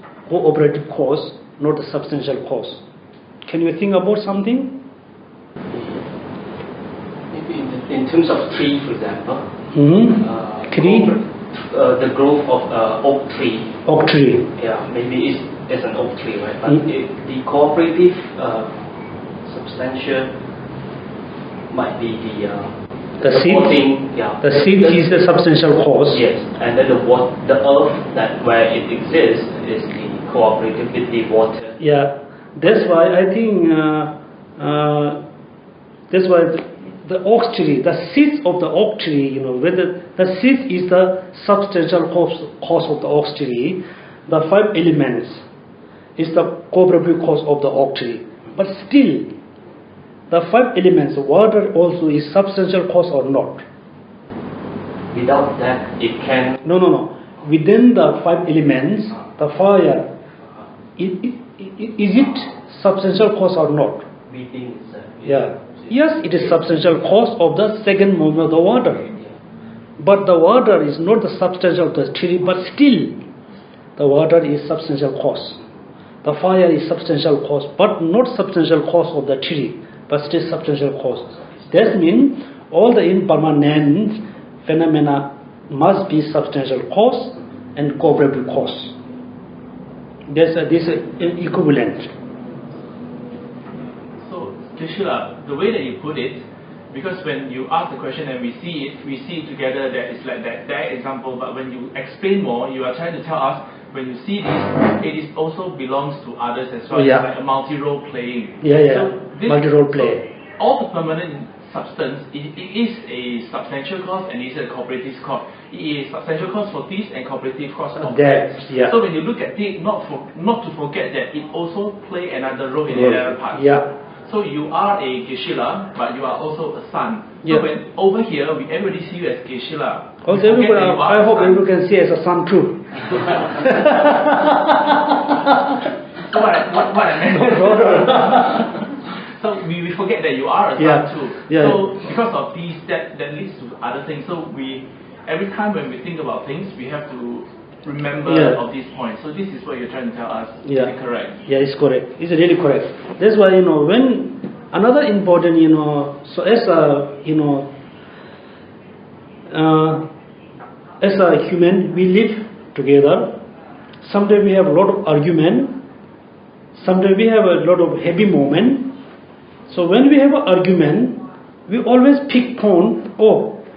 not the substantial cause. Can you think about something? Maybe in terms of tree, for example. Tree? The growth of oak tree. Oak tree. Yeah, maybe it's an oak tree, right? But the cooperative substantial might be the The seed, thing, yeah. The seed is the substantial cause. Yes, and then the earth that where it exists is the cooperative with the water. Yeah, that's why I think that's why the oak tree, the seeds of the oak tree, whether the seed is the substantial cause of the oak tree, the 5 elements is the cooperative cause of the oak tree. But still, the 5 elements, water also is substantial cause or not? Without that, it can... No. Within the 5 elements, the fire, is it substantial cause or not? Within itself. Yeah. Yes, it is substantial cause of the second movement of the water. But the water is not the substantial of the tree, but still, the water is substantial cause. The fire is substantial cause, but not substantial cause of the tree, but still substantial cause. That means all the impermanent phenomena must be substantial cause and cooperative cause. This is equivalent. So, Geshe, the way that you put it, because when you ask the question and we see it together, that it's like that example, but when you explain more, you are trying to tell us, when you see this, it also belongs to others as well. Yeah. It's like a multi-role playing. Yeah. So multi-role play. So all the permanent substance, it is a substantial cause and it is a cooperative cause. It is substantial cause for this and cooperative cause of that. Yeah. So when you look at it, not to forget that it also play another role in the other part. Yeah. So you are a Geshe, but you are also a son. So Yeah. when over here, everybody see you as Geshe. Also, I hope everyone can see as a son too. So what I meant. So we forget that you are a son too. Yeah. So because of these, that leads to other things. So every time when we think about things, we have to remember of these points. So this is what you're trying to tell us. Is it correct? Yeah, it's correct. It's really correct. That's why when another important so as a human we live together. Sometimes we have a lot of argument. Sometimes we have a lot of heavy moment. So when we have an argument, we always pick on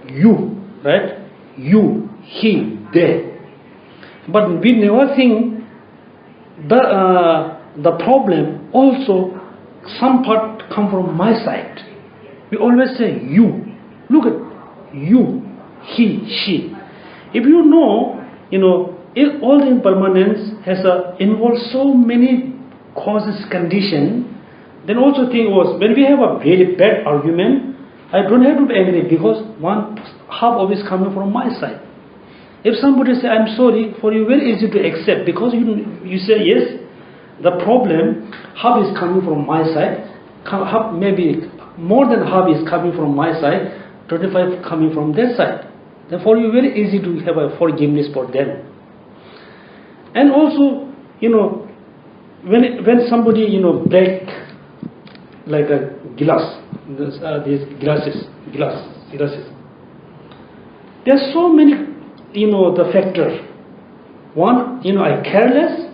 you, right? You, he, they. But we never think the problem also some part come from my side. We always say you. Look at you, he, she. If you know, if all the impermanence involves so many causes, condition, then also think when we have a really bad argument, I don't have to be angry because one half of it is coming from my side. If somebody say I'm sorry, for you very easy to accept because you say yes, the problem half is coming from my side, half, maybe more than half is coming from my side, 25 coming from their side. Therefore, you very easy to have a forgiveness for them. And also, when somebody break like a glass, these glasses. There are so many, the factors. One, I careless,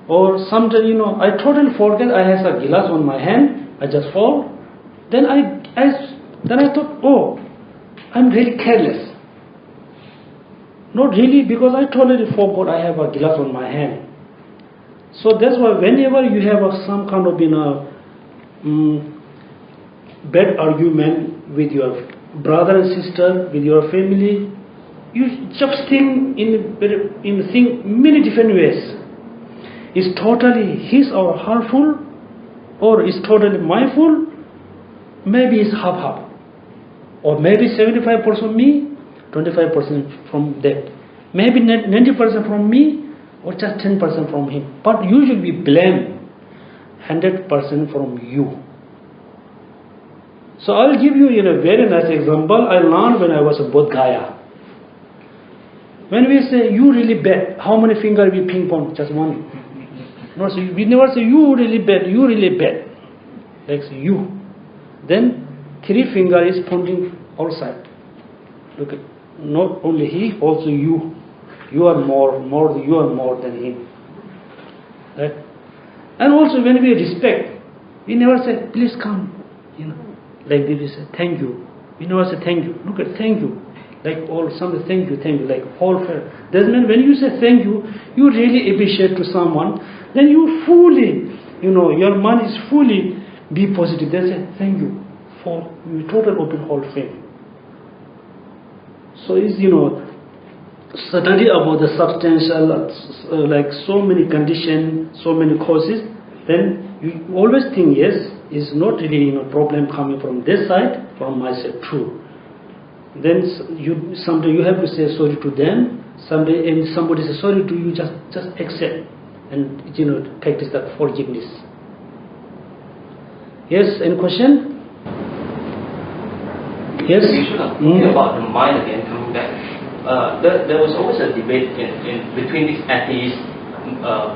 or sometimes, I totally forget I have a glass on my hand, I just fall. Then I thought, I'm really careless. Not really, because I totally forgot I have a glass on my hand. So that's why whenever you have some kind of bad argument with your brother and sister, with your family, you just think think many different ways. Is totally his or her fault, or is totally my fault? Maybe it's half, or maybe 75% me, 25% from them. Maybe 90% from me, or just 10% from him. But usually we blame 100% from you. So I'll give you a very nice example I learned when I was in Bodh Gaya. When we say you really bad, how many fingers we ping pong? Just one. No, so we never say you really bad. Like you. Then 3 fingers is pointing outside. Look at, not only he, also you. You are more than him. Right? And also when we respect, we never say, please come. Like this we say, thank you. We never say thank you. Look at thank you. Like all something thank you, like all fair. That means when you say thank you, you really appreciate to someone, then you fully, your mind is fully be positive. They say thank you for total open whole faith. So it's study about the substantial, like so many conditions, so many causes, then you always think yes, is not really problem coming from this side, from my side, true. Then someday you have to say sorry to them. Someday, and somebody says sorry to you, just accept and practice that forgiveness. Yes, any question? Yes. About the mind again, coming back. There was always a debate between these atheists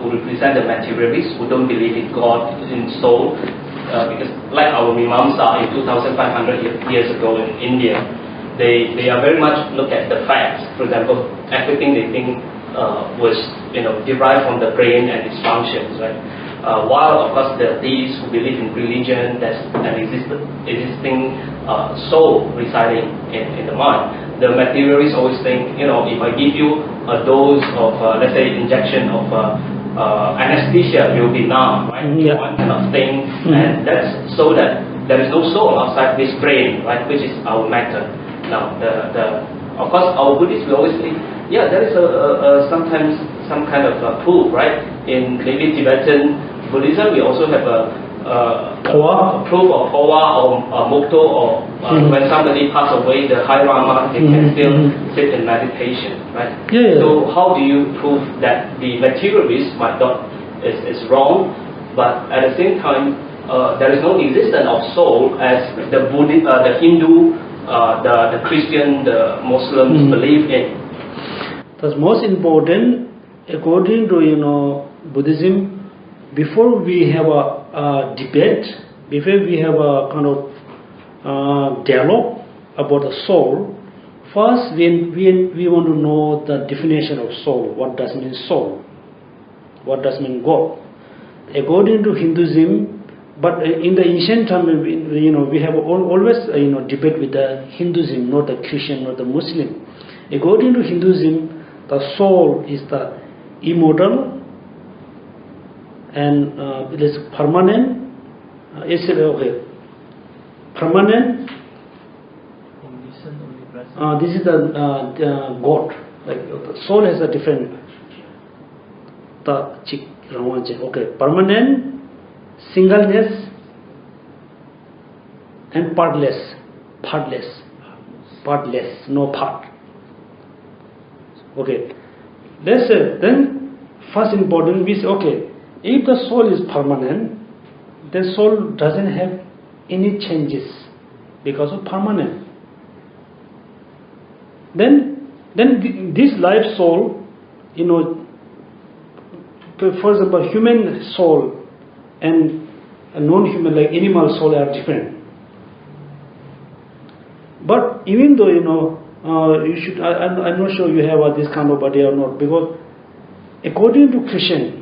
who represent the materialists who don't believe in God, in soul, because like our Mimamsa in 2,500 years ago in India. They are very much look at the facts. For example, everything they think was derived from the brain and its functions, right? While of course the theists who believe in religion, there's an existing soul residing in the mind. The materialists always think, if I give you a dose of let's say injection of anesthesia, you'll be numb, right? Yeah. One cannot think, and that's so that there is no soul outside this brain, right? Which is our matter. Now, of course, our Buddhists will always say, yeah, there is sometimes some kind of proof, right? In maybe Tibetan Buddhism, we also have a proof of Powa or Mukto, or when somebody passes away, the High Rama, they can still sit in meditation, right? Yeah. So how do you prove that the materialist might not is wrong, but at the same time, there is no existence of soul as the Buddhist, the Hindu, the Christian, the Muslims believe in. That's most important. According to Buddhism, before we have a debate, before we have a kind of dialogue about the soul, first we want to know the definition of soul. What does mean soul? What does mean God? According to Hinduism, but in the ancient time, we have always debate with the Hinduism, not the Christian, not the Muslim. According to Hinduism, the soul is the immortal and it is permanent. Permanent. This is the God. Like the soul has a different. Permanent, singleness, and partless, no part. Okay, let's say then first important we say, okay, if the soul is permanent, the soul doesn't have any changes because of permanent. Then this life soul, for example, human soul and a non-human like animal soul are different. But even though you should, I'm not sure you have this kind of body or not, because according to Christian,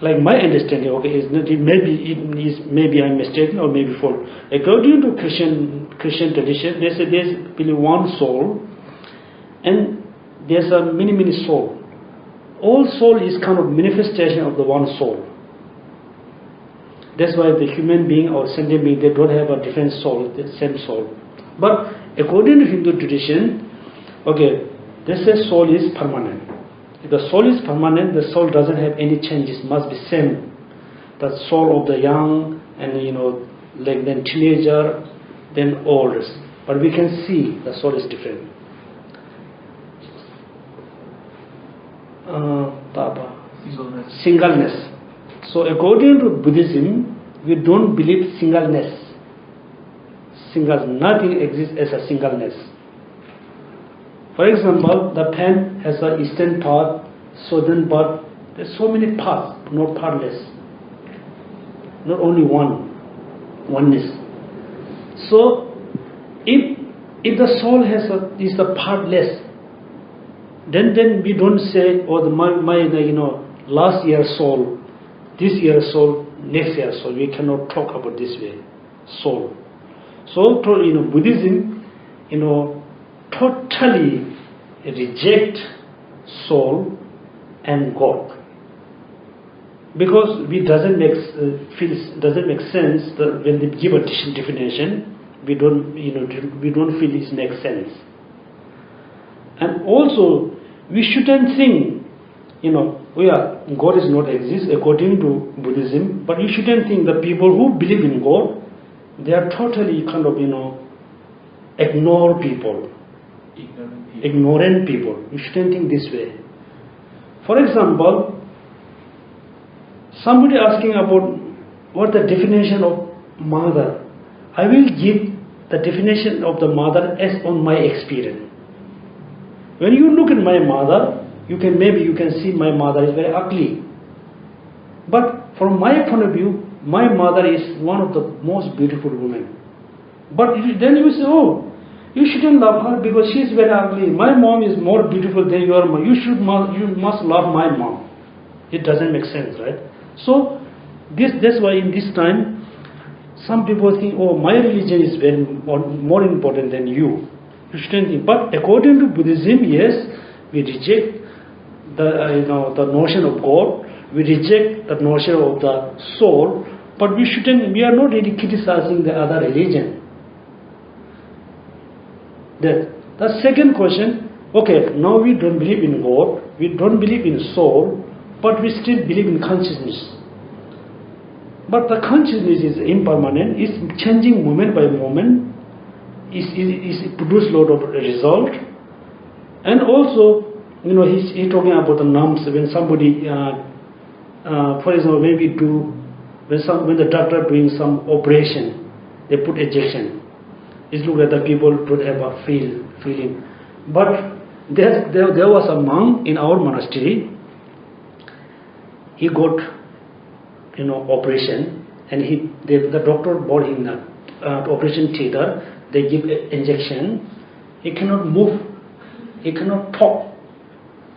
like my understanding, okay, maybe I'm mistaken or maybe false. According to Christian tradition, they say there's really one soul, and there's a many soul. All soul is kind of manifestation of the one soul. That's why the human being or sentient being, they don't have a different soul, the same soul. But according to Hindu tradition, okay, they say soul is permanent. If the soul is permanent, the soul doesn't have any changes, must be same. The soul of the young and like then teenager, then old. But we can see the soul is different. Singleness. So according to Buddhism, we don't believe singleness. Nothing exists as a singleness. For example, the pen has an eastern part, southern part. There's so many parts, not partless. Not only oneness. So, if the soul is the partless, then we don't say, my last year's soul, this year's soul, next year's soul. We cannot talk about this way, soul. So, Buddhism, totally reject soul and God, because it doesn't make sense that when they give a definition, we don't feel it makes sense. And also, we shouldn't think, God is not exist according to Buddhism, but you shouldn't think the people who believe in God, they are totally ignorant people. You shouldn't think this way. For example, somebody asking about what the definition of mother. I will give the definition of the mother as on my experience. When you look at my mother, you can see my mother is very ugly. But from my point of view, my mother is one of the most beautiful women. But then you say, oh, you shouldn't love her because she is very ugly. My mom is more beautiful than your mom. You must love my mom. It doesn't make sense, right? So that's why in this time, some people think, oh, my religion is very more important than you. You shouldn't think. But according to Buddhism, yes, we reject the notion of God. We reject the notion of the soul. But we are not really criticizing the other religion. The second question, okay, now we don't believe in God, we don't believe in soul, but we still believe in consciousness. But the consciousness is impermanent, it's changing moment by moment, it produces a lot of result. And also, he's talking about the numbs. When somebody, for example, when the doctor doing some operation, they put injection. It looks like the people don't have a feeling. But there was a monk in our monastery. He got, operation, and the doctor brought him the operation theater. They give injection. He cannot move. He cannot talk.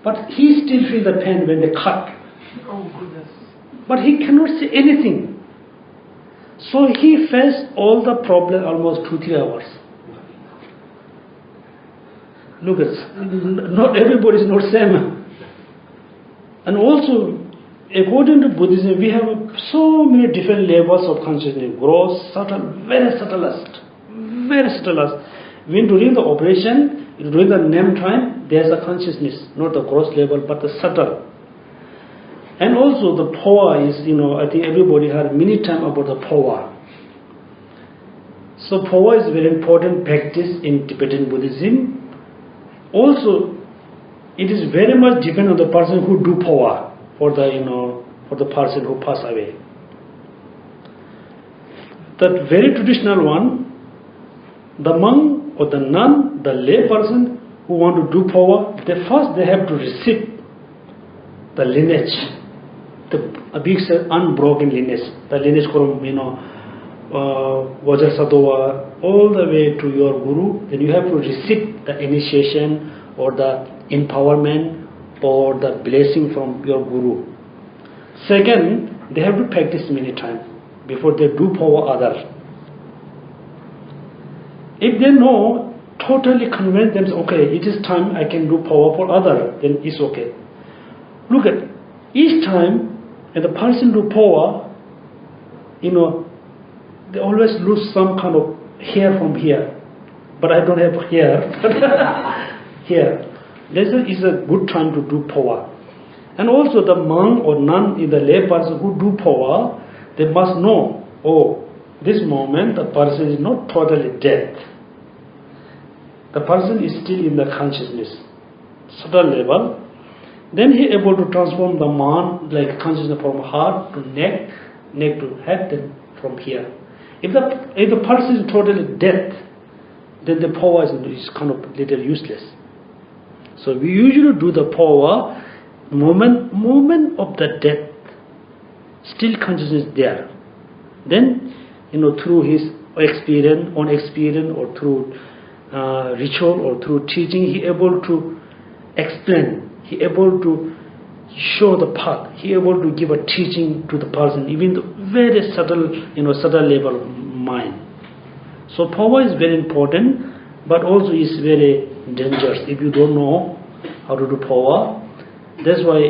But he still feels the pain when they cut. Oh goodness! But he cannot say anything. So he faced all the problem almost 2-3 hours. Look at, not everybody is not same. And also, according to Buddhism, we have so many different levels of consciousness. Gross, subtle, very subtlest. When during the operation, during the name time, there's a consciousness, not the gross level, but the subtle. And also the power is, I think everybody heard many times about the power. So power is very important practice in Tibetan Buddhism. Also, it is very much depend on the person who do power for the person who pass away. The very traditional one, the monk or the nun, the lay person who want to do power, they have to receive the lineage. A big unbroken lineage, the lineage from Vajrasattva all the way to your guru. Then you have to receive the initiation or the empowerment or the blessing from your guru. Second, they have to practice many times before they do power others. If they know, totally convince them, okay, it is time I can do power for others, then it's okay. Look at each time. And the person do power, they always lose some kind of hair from here. But I don't have hair. Here. This is a good time to do power. And also the monk or nun is the lay person who do power, they must know, oh, this moment the person is not totally dead. The person is still in the consciousness, subtle level. Then he able to transform the mind, like consciousness from heart to neck to head, then from here. If the person is totally dead, then the power is kind of little useless. So we usually do the power moment of the death, still consciousness there. Then, through his experience, or through ritual or through teaching, he able to explain. He able to show the path. He able to give a teaching to the person, even the very subtle level of mind. So power is very important. but also is very dangerous if you don't know how to do power. That's why,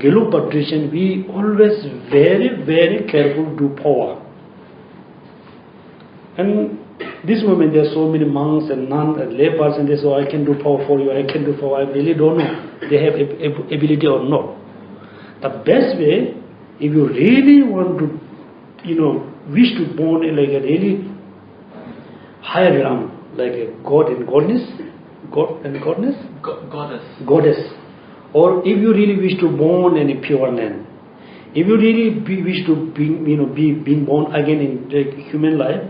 Gelugpa tradition, we always very, very careful to do power. And this moment there are so many monks and nuns and lay persons, they say, I can do power for you, I can do power. I really don't know they have ability or not. The best way, if you really want to, wish to born like a really higher realm, like a god and goddess, goddess. Or if you really wish to born in a pure land, if you really wish to be being born again in the human life,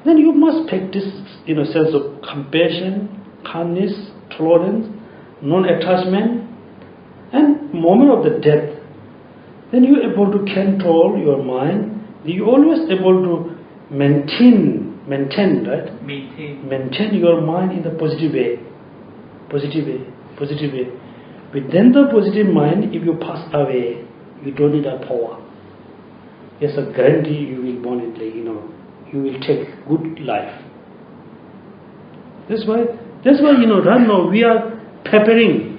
then you must practice sense of compassion, kindness, tolerance, non-attachment, and moment of the death. Then you are able to control your mind. You always able to maintain your mind in the positive way. Within the positive mind, if you pass away, you don't need a power. There's a guarantee you will born in, you will take good life. That's why right now we are preparing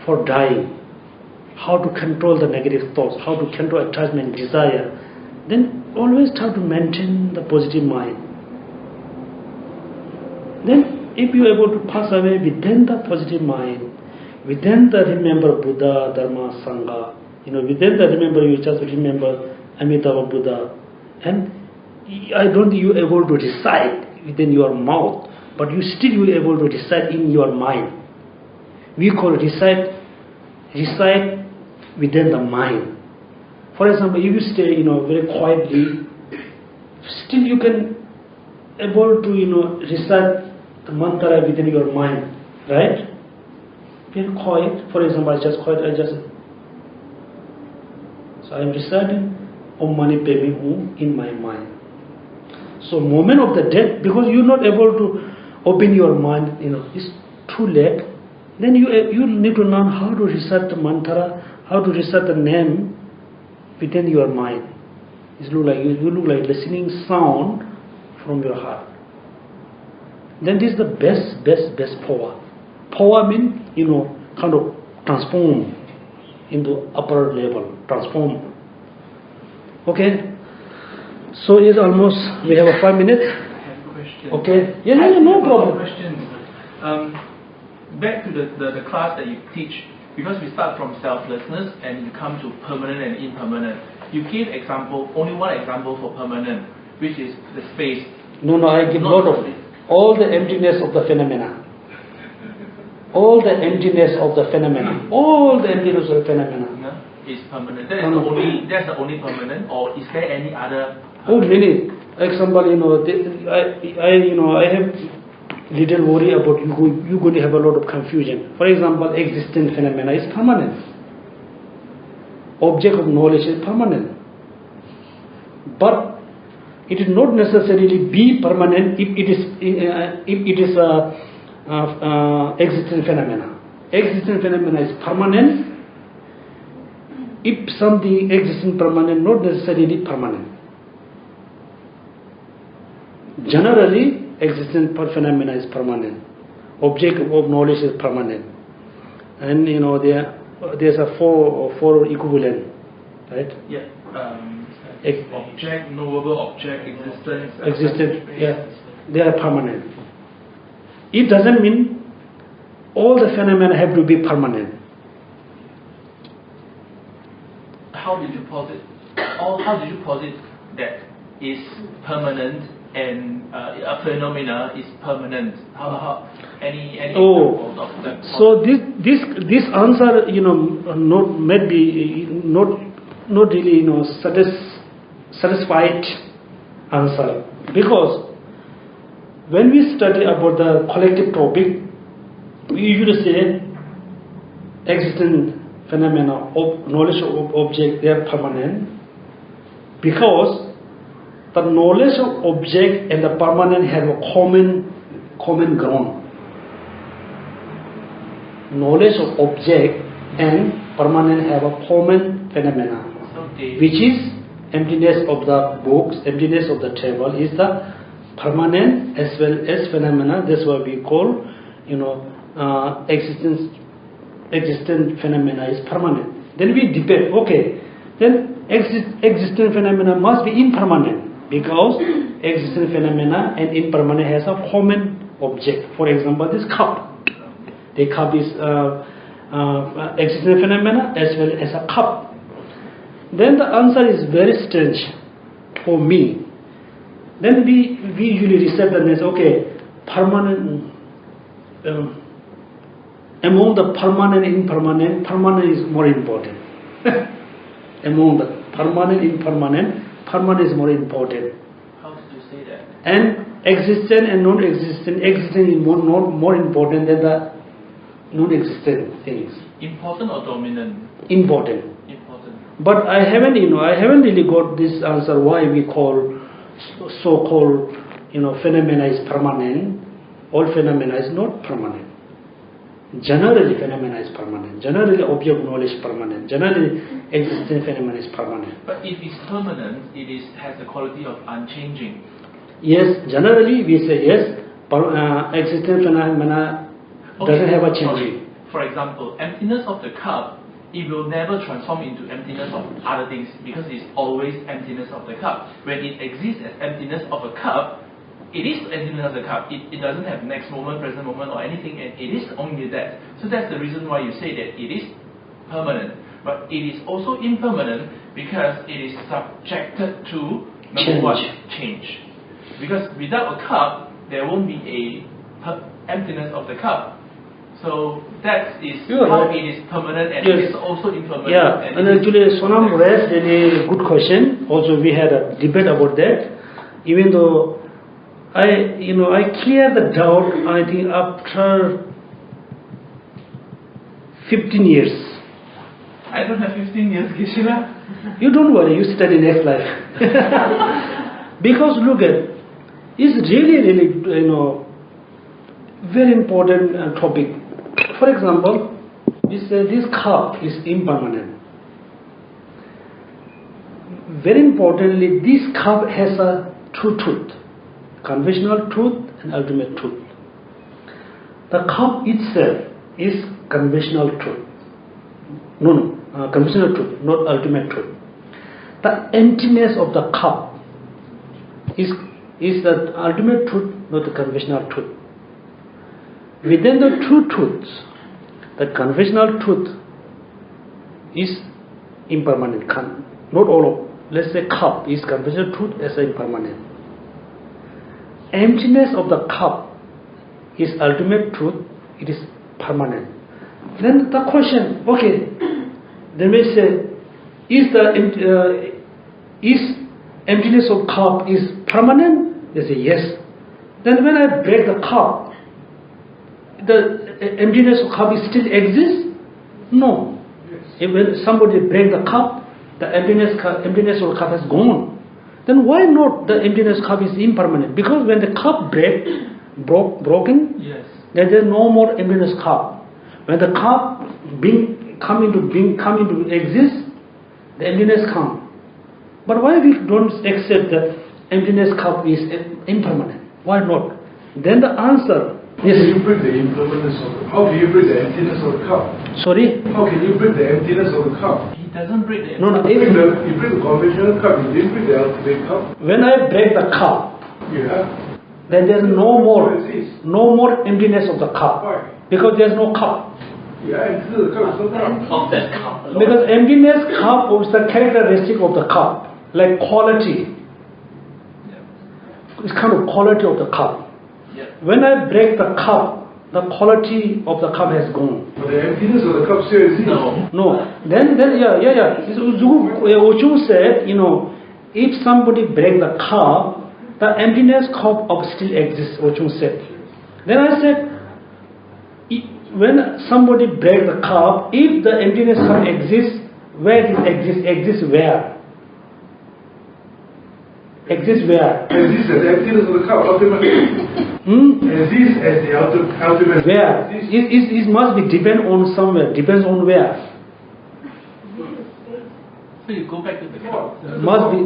for dying. How to control the negative thoughts, how to control attachment, desire. Then always try to maintain the positive mind. Then if you are able to pass away within the positive mind, within the remember Buddha, Dharma, Sangha, within the remember, you just remember Amitabha Buddha. And I don't think you are able to recite within your mouth, but you still will able to recite in your mind. We call recite within the mind. For example, if you stay, very quietly, still you can able to, recite the mantra within your mind, right? Very quiet. For example, so I am reciting Om Mani Padme Hum in my mind. So moment of the death, because you are not able to open your mind, it's too late. Then you need to learn how to recite the mantra, how to recite the name within your mind. You look like listening sound from your heart. Then this is the best power. Power means, kind of transform into upper level, transform. Okay? So it's almost, we have 5 minutes. I have a question. Okay? Yeah, no problem. Questions. Back to the class that you teach, because we start from selflessness and you come to permanent and impermanent. You give only one example for permanent, which is the space. No, I give lot of all the emptiness of the phenomena. All the emptiness of the phenomena. All the emptiness of the phenomena. Is permanent. That's the only permanent, or is there any other? Oh, many. Example, I have little worry about you're going to have a lot of confusion. For example, existent phenomena is permanent. Object of knowledge is permanent. But it is not necessarily be permanent if it is existent phenomena. Existent phenomena is permanent. If something existent permanent, not necessarily permanent. Generally, existent phenomena is permanent. Object of knowledge is permanent. And there's a four equivalent, right? Yeah. Object, knowable object, existence. Existent, yeah. They are permanent. It doesn't mean all the phenomena have to be permanent. How did you posit that is permanent and a phenomena is permanent? How any examples of that? So this answer, not really satisfied answer, because when we study about the collective topic, we usually say existent phenomena of knowledge of object, they are permanent, because the knowledge of object and the permanent have a common ground. Knowledge of object and permanent have a common phenomena, which is emptiness of the books, emptiness of the table is the permanent as well as phenomena. That's what we call, existent phenomena is permanent. Then we debate, okay, then existent phenomena must be impermanent, because existent phenomena and impermanent has a common object. For example, this cup. The cup is existent phenomena as well as a cup. Then the answer is very strange for me. Then we usually receive the next, okay, permanent, among the permanent and impermanent, permanent is more important. Among the permanent and impermanent, permanent is more important. How did you say that? And existent and non-existent, existent is more important than the non-existent things. Important or dominant? Important. Important. But I haven't really got this answer why we call so-called, phenomena is permanent. All phenomena is not permanent. Generally, phenomena is permanent. Generally, object knowledge is permanent. Generally, existing phenomena is permanent. But if it's permanent, it has the quality of unchanging. Yes, generally we say yes. Existing phenomena doesn't have a change. For example, emptiness of the cup, it will never transform into emptiness of other things, because it's always emptiness of the cup. When it exists as emptiness of a cup, it is emptiness of the cup. It doesn't have next moment, present moment, or anything, and it is only that. So that's the reason why you say that it is permanent. But it is also impermanent because it is subjected to change. Because without a cup, there won't be a emptiness of the cup. So that is how it is permanent, and it is also impermanent. Yeah, and actually Sonam raised a good question. Also we had a debate about that. Even though I cleared the doubt, I think after 15 years. I don't have 15 years, Geshe. You don't worry, you study next life. Because look at, it's really, very important topic. For example, we say this cup is impermanent. Very importantly, this cup has a two truth, conventional truth and ultimate truth. The cup itself is conventional truth. Conventional truth, not ultimate truth. The emptiness of the cup is the ultimate truth, not the conventional truth. Within the two truths, the conventional truth is impermanent. Not all of, let's say cup is conventional truth as impermanent. Emptiness of the cup is ultimate truth, it is permanent. Then the question, okay, then we say, is emptiness of cup is permanent? They say yes. Then when I break the cup, the emptiness of cup still exists? No. Yes. When somebody break the cup, the emptiness of the cup has gone. Then why not the emptiness cup is impermanent? Because when the cup broken, yes, then there is no more emptiness cup. When the cup come into exist, the emptiness come. But why we don't accept that emptiness cup is impermanent? Why not? Then the answer is, how can you break the impermanence of the cup? How can you break the emptiness of the cup? Sorry? How can you break the emptiness of the cup? He doesn't break the No. You break the conventional cup, you didn't break the ultimate cup. When I break the cup, then there's no more emptiness of the cup. Why? Because there's no cup. Emptiness of the cup is no cup. Of that cup. Because emptiness cup is the characteristic of the cup, like quality. It's kind of quality of the cup. When I break the cup, the quality of the cup has gone. But the emptiness of the cup still exists. No. Then Ochung said, if somebody break the cup, the emptiness cup of still exists, Ochung said. Then I said, when somebody break the cup, if the emptiness cup exists, where it exists? Exists where? Exists where? Exists as the emptiness of the cup, ultimately. Exists as the ultimate. Where? It must be depend on somewhere. Depends on where. So you go back to the cup. Must be.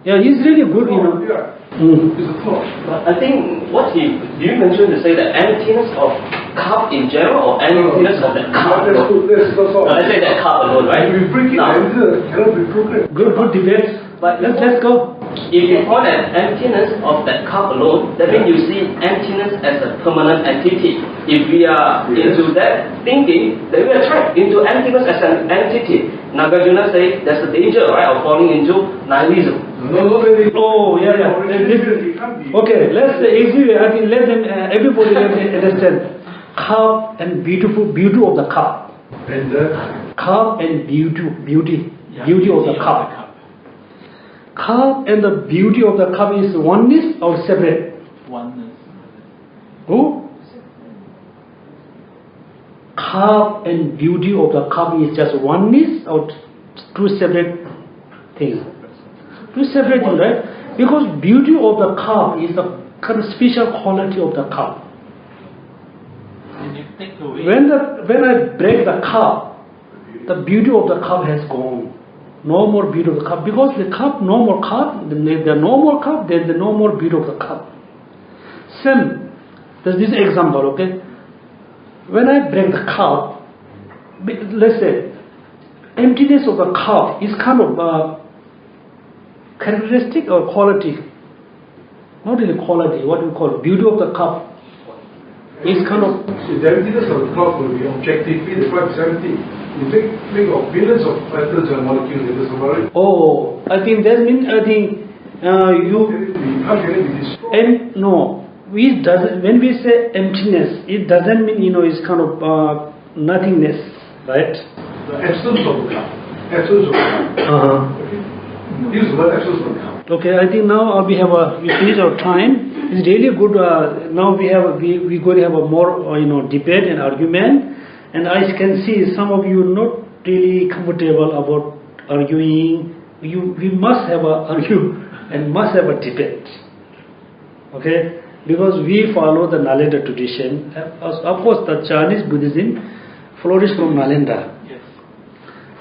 Yeah, he's really good, you know. Yeah. It's a thought. But I think do you mention to say the emptiness of cup in general or emptiness of the cup alone? That's all. Let's say that cup alone, right? If we break it, it cannot be broken. Good debate. But Let's go. if you point at emptiness of that cup alone, that means you see emptiness as a permanent entity. If we are into that thinking, then we are trapped into emptiness as an entity. Nagarjuna say there's a danger, right, of falling into nihilism. Oh, yeah. Okay, let's exhibit. I think let them, everybody let them understand. Cup and beauty of the cup. And the Cup and beauty of the cup. Cup and the beauty of the cup is oneness or separate? Oneness. Who? Cup and beauty of the cup is just oneness or two separate things? Two separate things, right? Because beauty of the cup is the kind of special quality of the cup. When you take away. When I break the cup, the beauty of the cup has gone. No more beauty of the cup, because the cup, no more cup, then there's no more cup, there's no more beauty of the cup. Same, there's this example, okay? When I break the cup, let's say, emptiness of the cup is kind of characteristic or quality? Not really quality, what do you call it? Beauty of the cup is kind of... The emptiness of the cup will be objectively, the cup is empty. You think of billions of atoms and molecules in the summary. Oh, I think that means, How can it be destroyed? No, when we say emptiness, it doesn't mean, it's kind of nothingness, right? The essence of the cup. Essence of the cup. Okay. Use the word essence of the cup. Okay, I think now we finish our time. It's really good. Now we're going to have a more debate and argument. And I can see some of you not really comfortable about arguing. We must have a argue and must have a debate. Okay? Because we follow the Nalanda tradition. Of course, the Chinese Buddhism flourished from Nalanda. Yes.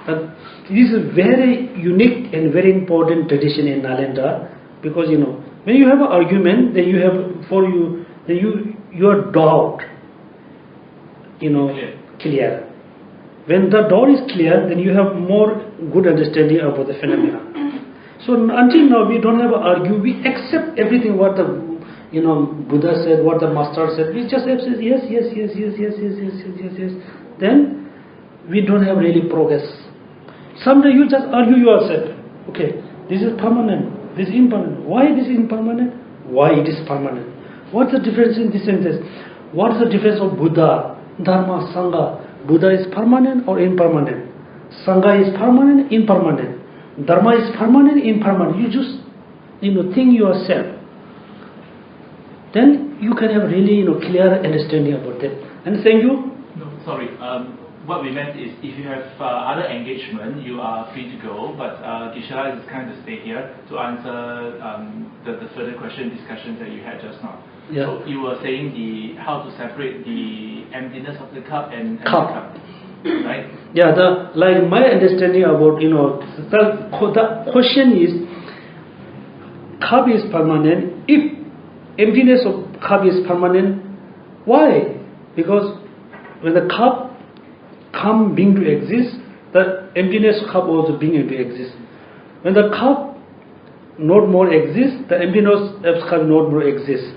But this is a very unique and very important tradition in Nalanda, because when you have an argument, then your doubt, clear. When the doubt is clear, then you have more good understanding about the phenomena. So until now, we don't have an argue. We accept everything what the Buddha said, what the master said. We just accept yes. Then we don't have really progress. Someday you just argue yourself. Okay, this is permanent, this is impermanent. Why this is impermanent? Why it is permanent? What's the difference in this and this? What is the difference of Buddha, Dharma, Sangha? Buddha is permanent or impermanent? Sangha is permanent, impermanent. Dharma is permanent, impermanent. You just think yourself. Then you can have really clear understanding about that. Understand you? No, sorry. What we meant is, if you have other engagement, you are free to go. But Geshe is kind of stay here to answer the further discussions that you had just now. Yeah. So you were saying how to separate the emptiness of the cup and cup. the cup, right? Yeah. Like my understanding about the question is, cup is permanent. If emptiness of cup is permanent, why? Because when the cup being to exist, the emptiness cup also being to exist. When the cup not more exists, the emptiness of cup not more exists.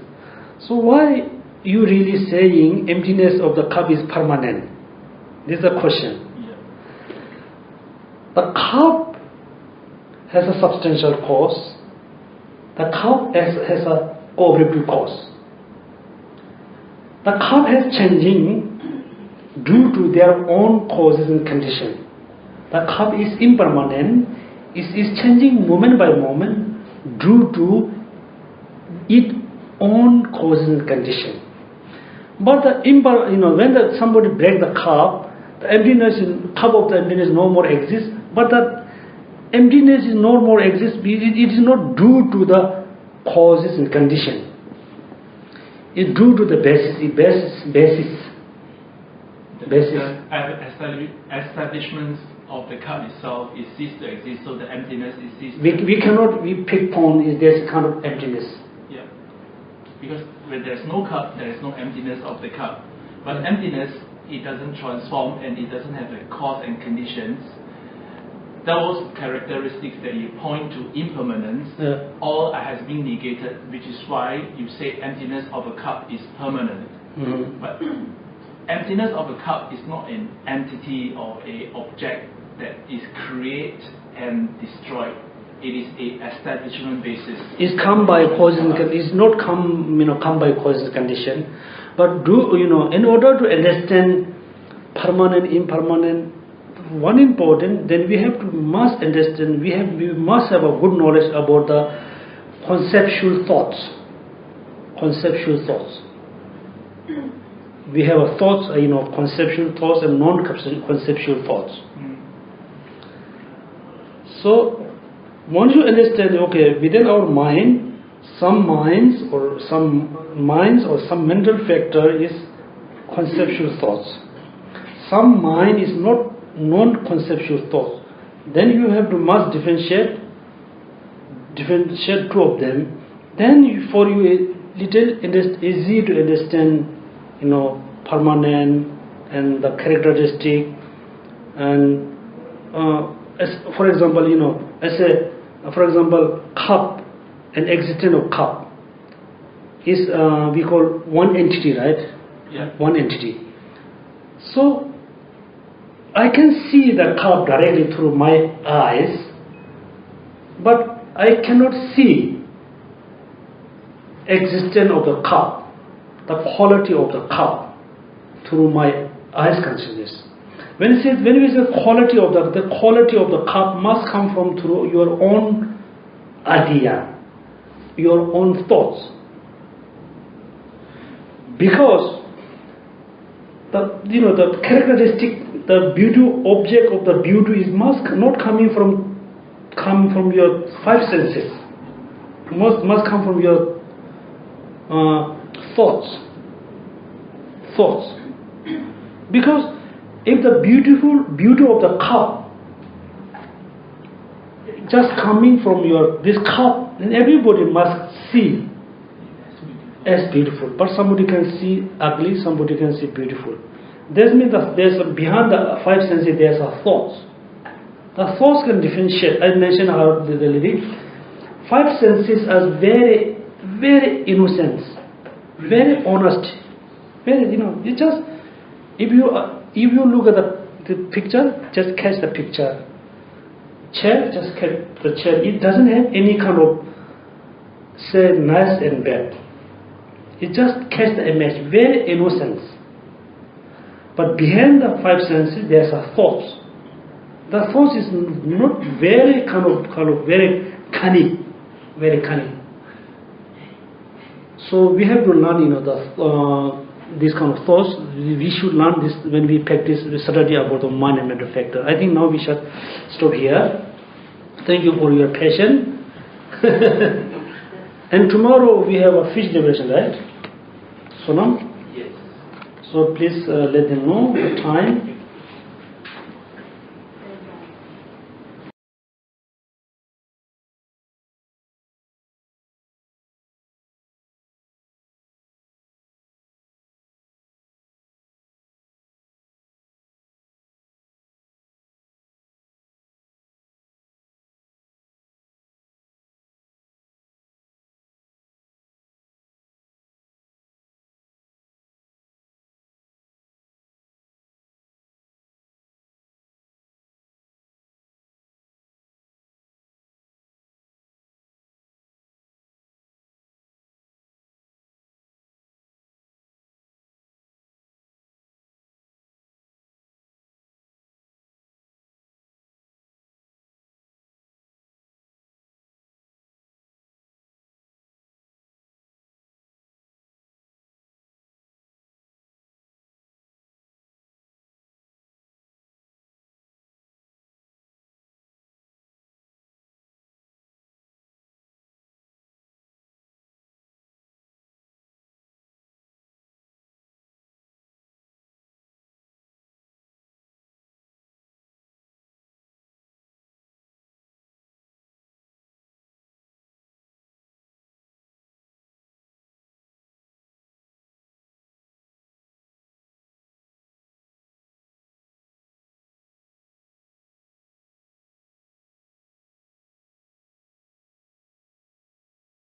So why you really saying emptiness of the cup is permanent? This is the question. Yeah. The cup has a substantial cause. The cup has a cooperative cause. The cup has changing due to their own causes and conditions. The cup is impermanent, is changing moment by moment due to its own causes and conditions. But when somebody breaks the cup, the cup of the emptiness no more exists. But the emptiness is no more exists. It is not due to the causes and conditions. It's due to the basis. Establishments of the cup itself is ceased to exist, so the emptiness is ceased. We cannot pinpoint if there's a kind of emptiness. Yeah, because when there's no cup, there is no emptiness of the cup. But emptiness, it doesn't transform and it doesn't have a cause and conditions. Those characteristics that you point to impermanence, all has been negated, which is why you say emptiness of a cup is permanent. But emptiness of a cup is not an entity or a object that is created and destroyed. It is a establishment basis. It's come by causes and conditions. It's not come by causes and condition. But in order to understand permanent, impermanent, one important, then we must understand. We must have a good knowledge about the conceptual thoughts. Conceptual thoughts. We have a thoughts, conceptual thoughts and non-conceptual thoughts. So once you understand, okay, within our mind, some minds or some mental factor is conceptual thoughts. Some mind is not non-conceptual thoughts. Then you must differentiate two of them. Then for you a little easy to understand, permanent and the characteristic. And as for example, for example, cup and existence of cup is we call one entity, right? Yeah. One entity. So I can see the cup directly through my eyes, but I cannot see existence of the cup, the quality of the cup through my eyes consciousness. When we say quality of the quality of the cup must come from through your own idea, your own thoughts, because the characteristic, the beauty object of the beauty is must not come from your five senses. Must come from your thoughts. Because if the beauty of the cup just coming from this cup, then everybody must see as beautiful. But somebody can see ugly, somebody can see beautiful. That means that behind the five senses there's a thoughts. The thoughts can differentiate. I mentioned how the lyric. Five senses are very, very innocent, very honest, very you just if you look at the picture, just catch the picture. Chair, just catch the chair. It doesn't have any kind of say nice and bad. It just catch the image, very innocent. But behind the five senses, there's a thoughts. The thoughts is not very kind of very cunning, very cunning. So we have to learn, these kind of thoughts. We should learn this when we practice the study about the mind and mental factor. I think now we should stop here. Thank you for your patience. And tomorrow we have a fish liberation, right? Sonam? Yes. So please let them know the time.